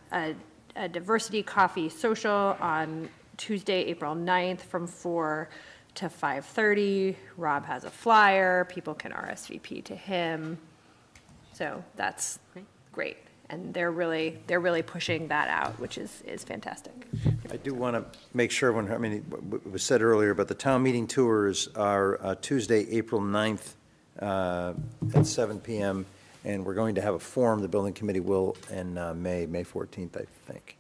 diversity coffee social on Tuesday, April 9th from 4 to 5:30. Rob has a flyer. People can RSVP to him. So that's great. And they're really pushing that out, which is fantastic. I do want to make sure, it was said earlier, but the town meeting tours are Tuesday, April 9th at 7 p.m., and we're going to have a forum, the building committee will, in May 14th, I think.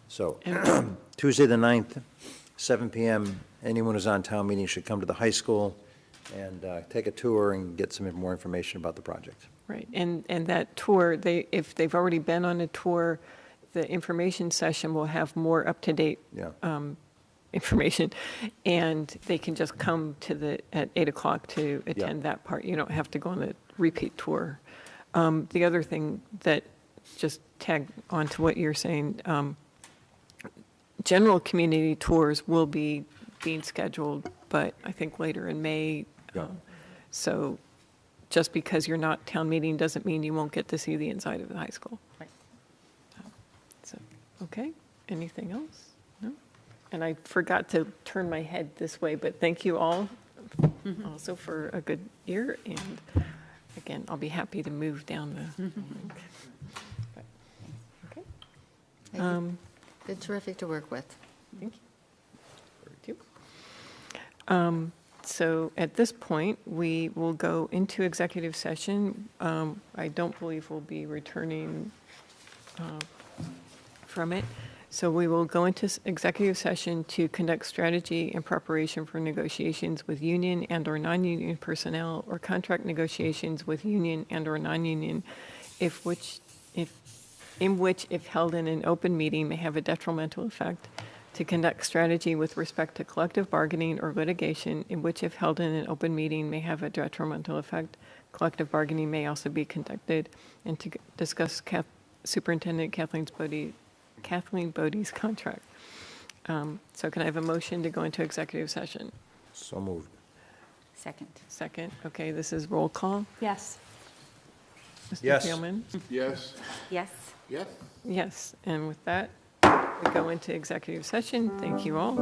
So Tuesday the 9th, 7 p.m., anyone who's on town meeting should come to the high school and take a tour and get some more information about the project. Right, and that tour, if they've already been on a tour, the information session will have more up-to-date information, and they can just come at 8 o'clock to attend that part. You don't have to go on a repeat tour. The other thing that, just tag on to what you're saying, general community tours will be being scheduled, but I think later in May. So just because you're not town meeting doesn't mean you won't get to see the inside of the high school. Right. So, okay, anything else? No? And I forgot to turn my head this way, but thank you all also for a good year. And again, I'll be happy to move down the. Okay. They're terrific to work with. Thank you. So at this point, we will go into executive session. I don't believe we'll be returning from it. So we will go into executive session to conduct strategy and preparation for negotiations with union and or non-union personnel, or contract negotiations with union and or non-union, in which, if held in an open meeting, may have a detrimental effect. To conduct strategy with respect to collective bargaining or litigation, in which, if held in an open meeting, may have a detrimental effect. Collective bargaining may also be conducted, and to discuss Superintendent Kathleen Bodie's contract. So can I have a motion to go into executive session? So moved. Second. Okay, this is roll call. Yes. Mr. Yes. Thielman? Yes? Yes. Yes? Yes, and with that, we go into executive session. Thank you all.